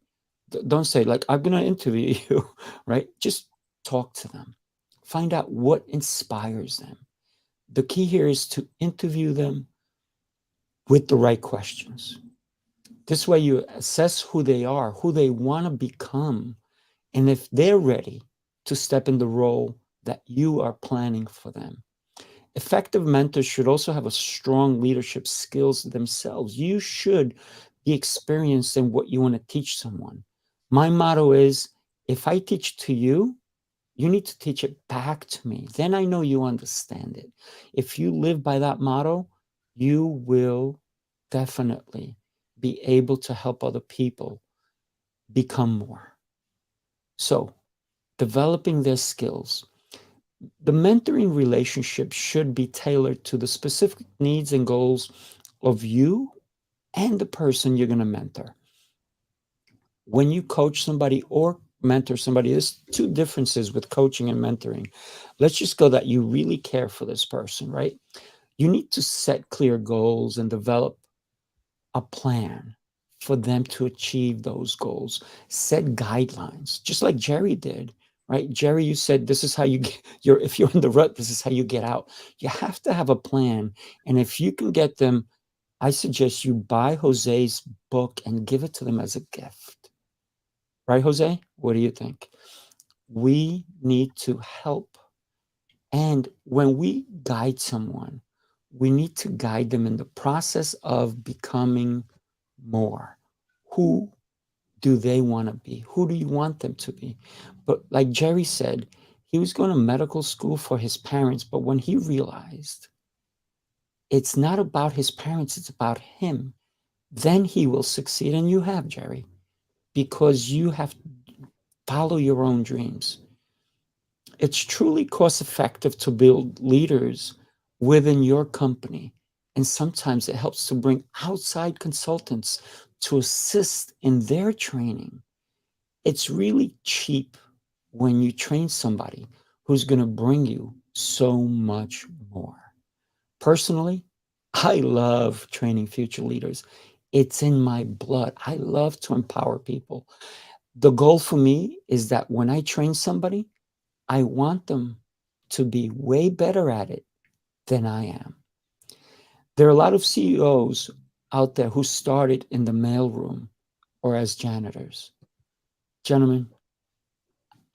Don't say like, I'm going to interview you, right? Just talk to them. Find out what inspires them. The key here is to interview them with the right questions. This way you assess who they are, who they want to become, and if they're ready to step in the role that you are planning for them. Effective mentors should also have a strong leadership skills themselves. You should be experienced in what you want to teach someone. My motto is, if I teach to you, you need to teach it back to me. Then I know you understand it. If you live by that motto, you will definitely be able to help other people become more. So, developing their skills. The mentoring relationship should be tailored to the specific needs and goals of you and the person you're going to mentor. When you coach somebody or mentor somebody, there's two differences with coaching and mentoring. Let's just go that you really care for this person, right? You need to set clear goals and develop a plan for them to achieve those goals. Set guidelines, just like Jerry did, right? Jerry, you said this is how you get if you're in the rut, this is how you get out. You have to have a plan. And if you can get them, I suggest you buy Jose's book and give it to them as a gift. Right, Jose? What do you think? We need to help. And when we guide someone, we need to guide them in the process of becoming more. Who do they want to be? Who do you want them to be? But like Jerry said, he was going to medical school for his parents, but when he realized it's not about his parents, it's about him, then he will succeed. And you have, Jerry, because you have to follow your own dreams. It's truly cost effective to build leaders within your company. And sometimes it helps to bring outside consultants to assist in their training. It's really cheap when you train somebody who's going to bring you so much more. Personally, I love training future leaders. It's in my blood. I love to empower people. The goal for me is that when I train somebody, I want them to be way better at it than I am. There are a lot of CEOs out there who started in the mailroom or as janitors. Gentlemen,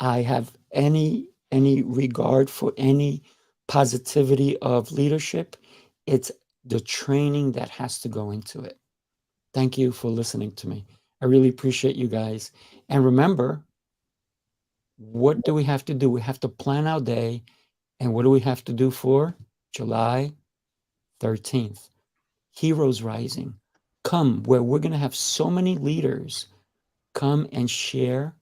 I have any regard for any positivity of leadership. It's the training that has to go into it. Thank you for listening to me. I really appreciate you guys. And remember, what do we have to do? We have to plan our day. And what do we have to do for July 13th? Heroes Rising. Come, where we're going to have so many leaders come and share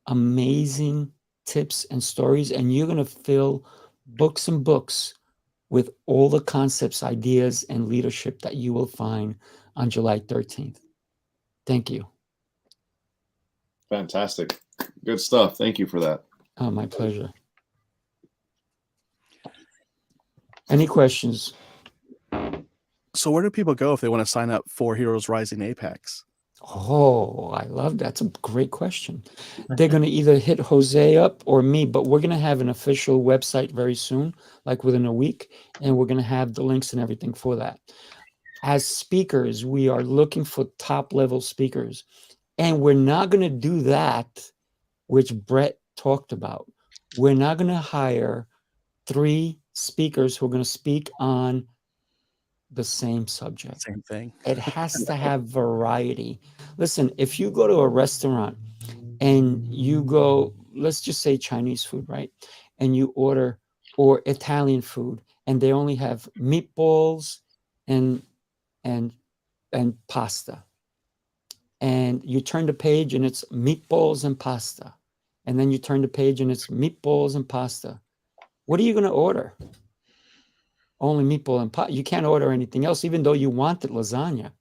amazing tips and stories, and you're going to fill books and books with all the concepts, ideas, and leadership that you will find on July 13th. Thank you. Fantastic. Good stuff. Thank you for that. Oh, my pleasure. Any questions? So where do people go if they want to sign up for Heroes Rising Apex? Oh, I love that. That's a great question. They're going to either hit Jose up or me, but we're going to have an official website very soon, like within a week, and we're going to have the links and everything for that. As speakers, we are looking for top-level speakers, and we're not going to do that, which Bret talked about. We're not going to hire 3 speakers who are going to speak on the same subject. Same thing. It has to have variety. Listen, if you go to a restaurant and you go, let's just say Chinese food, right? And you order, or Italian food, and they only have meatballs and pasta. And you turn the page and it's meatballs and pasta. And then you turn the page and it's meatballs and pasta. What are you going to order? Only meatball and pasta. You can't order anything else, even though you wanted lasagna.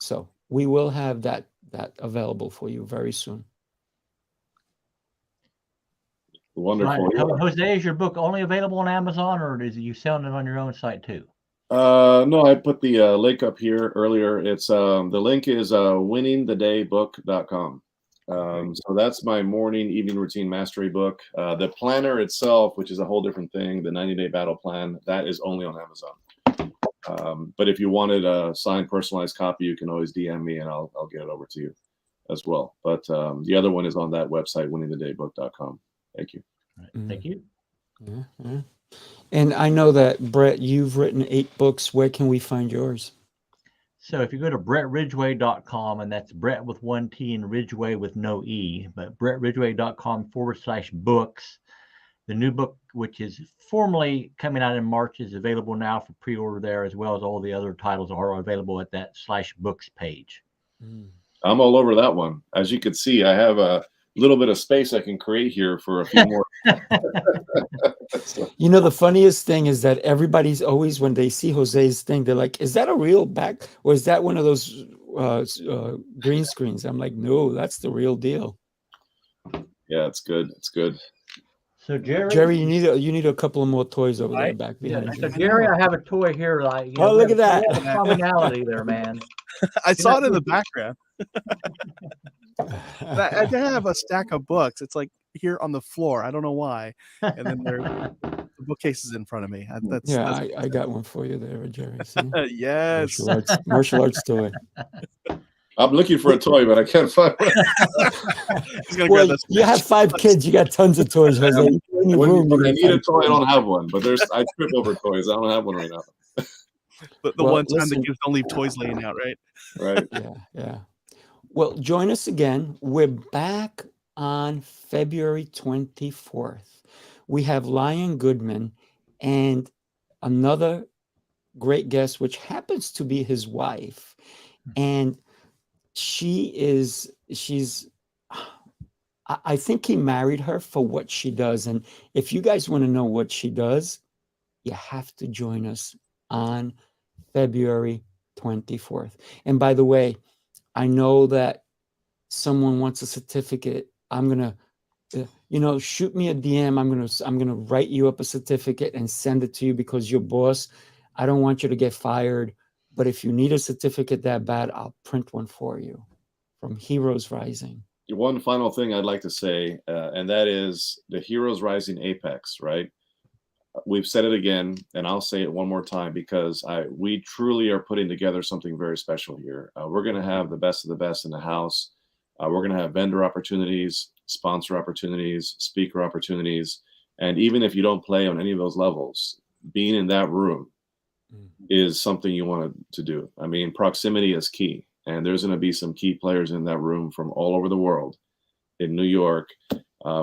So we will have that available for you very soon. Wonderful. Right. Yeah. Jose, is your book only available on Amazon, or is you selling it on your own site too? No, I put the link up here earlier. It's the link is winningthedaybook.com. So that's my morning, evening routine mastery book. The planner itself, which is a whole different thing, the 90-day battle plan, that is only on Amazon. But if you wanted a signed, personalized copy, you can always DM me and I'll get it over to you as well. But the other one is on that website, winningthedaybook.com. Thank you. Thank you. Yeah, yeah. And I know that, Bret, you've written 8 books. Where can we find yours? So if you go to BretRidgway.com, and that's Bret with 1 T and Ridgway with no E, but BretRidgway.com/books. The new book, which is formally coming out in March, is available now for pre-order there, as well as all the other titles are available at that /books page. I'm all over that one. As you can see, I have a little bit of space I can create here for a few more. You know, the funniest thing is that everybody's always, when they see Jose's thing, they're like, is that a real back, or is that one of those green screens? I'm like, no, that's the real deal. Yeah, it's good. It's good. So Jerry, you need a couple of more toys over there back behind So you. Jerry, I have a toy here. Like, Oh, look at that. Commonality there, man. I saw it in the background. I have a stack of books. It's like here on the floor. I don't know why. And then the bookcase is in front of me. I got one for you there, Jerry. See? Yes. Martial arts toy. I'm looking for a toy, but I can't find one. Well, you have 5 kids. You got tons of toys, Jose. When I need a toy, I don't have one. But I trip over toys. I don't have one right now. The one time the kids don't leave toys laying out, right? Right. Yeah. Well, join us again. We're back on February 24th. We have Lion Goodman and another great guest, which happens to be his wife. And she's I think he married her for what she does. And if you guys want to know what she does, you have to join us on February 24th. And by the way, I know that someone wants a certificate. I'm going to, shoot me a DM. I'm going to write you up a certificate and send it to you, because your boss, I don't want you to get fired. But if you need a certificate that bad, I'll print one for you from Heroes Rising. One final thing I'd like to say, and that is the Heroes Rising Apex, right? We've said it again, and I'll say it one more time, because we truly are putting together something very special here. We're going to have the best of the best in the house. We're going to have vendor opportunities, sponsor opportunities, speaker opportunities. And even if you don't play on any of those levels, being in that room is something you want to do. I mean, proximity is key. And there's going to be some key players in that room from all over the world in New York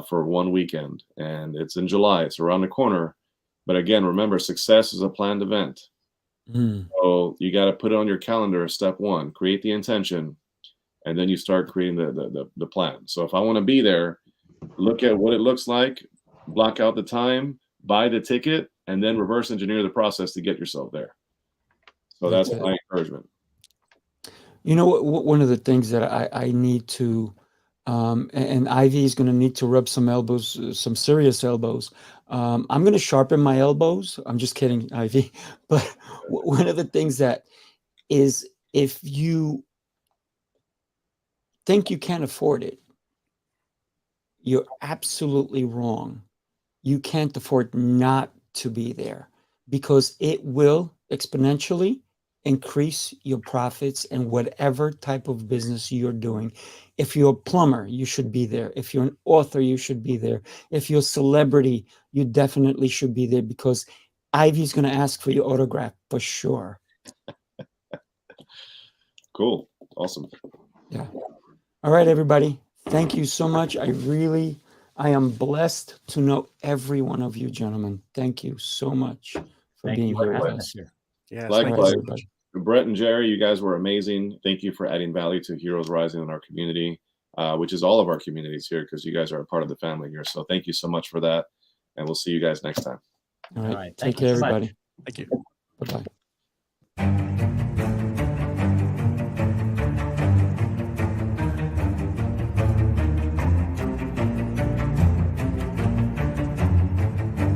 for one weekend. And it's in July. It's around the corner. But again, remember, success is a planned event. So you got to put it on your calendar as step one, create the intention, and then you start creating the plan. So if I want to be there, look at what it looks like, block out the time, buy the ticket, and then reverse engineer the process to get yourself there. So that's my encouragement. You know, one of the things that I need to, and Ivy is going to need to rub some elbows, some serious elbows. I'm going to sharpen my elbows. I'm just kidding, Ivy. But one of the things that is, if you think you can't afford it, you're absolutely wrong. You can't afford not to be there, because it will exponentially increase your profits in whatever type of business you're doing. If you're a plumber, you should be there. If you're an author, you should be there. If you're a celebrity, you definitely should be there, because Ivy's going to ask for your autograph for sure. Cool. Awesome. Yeah. All right, everybody. Thank you so much. I am blessed to know every one of you, gentlemen. Thank you so much for being here with us. Yes, likewise. Bret and Jerry, you guys were amazing. Thank you for adding value to Heroes Rising in our community, which is all of our communities here, because you guys are a part of the family here. So thank you so much for that. And we'll see you guys next time. All right. Take care, everybody. Thank you. Bye-bye.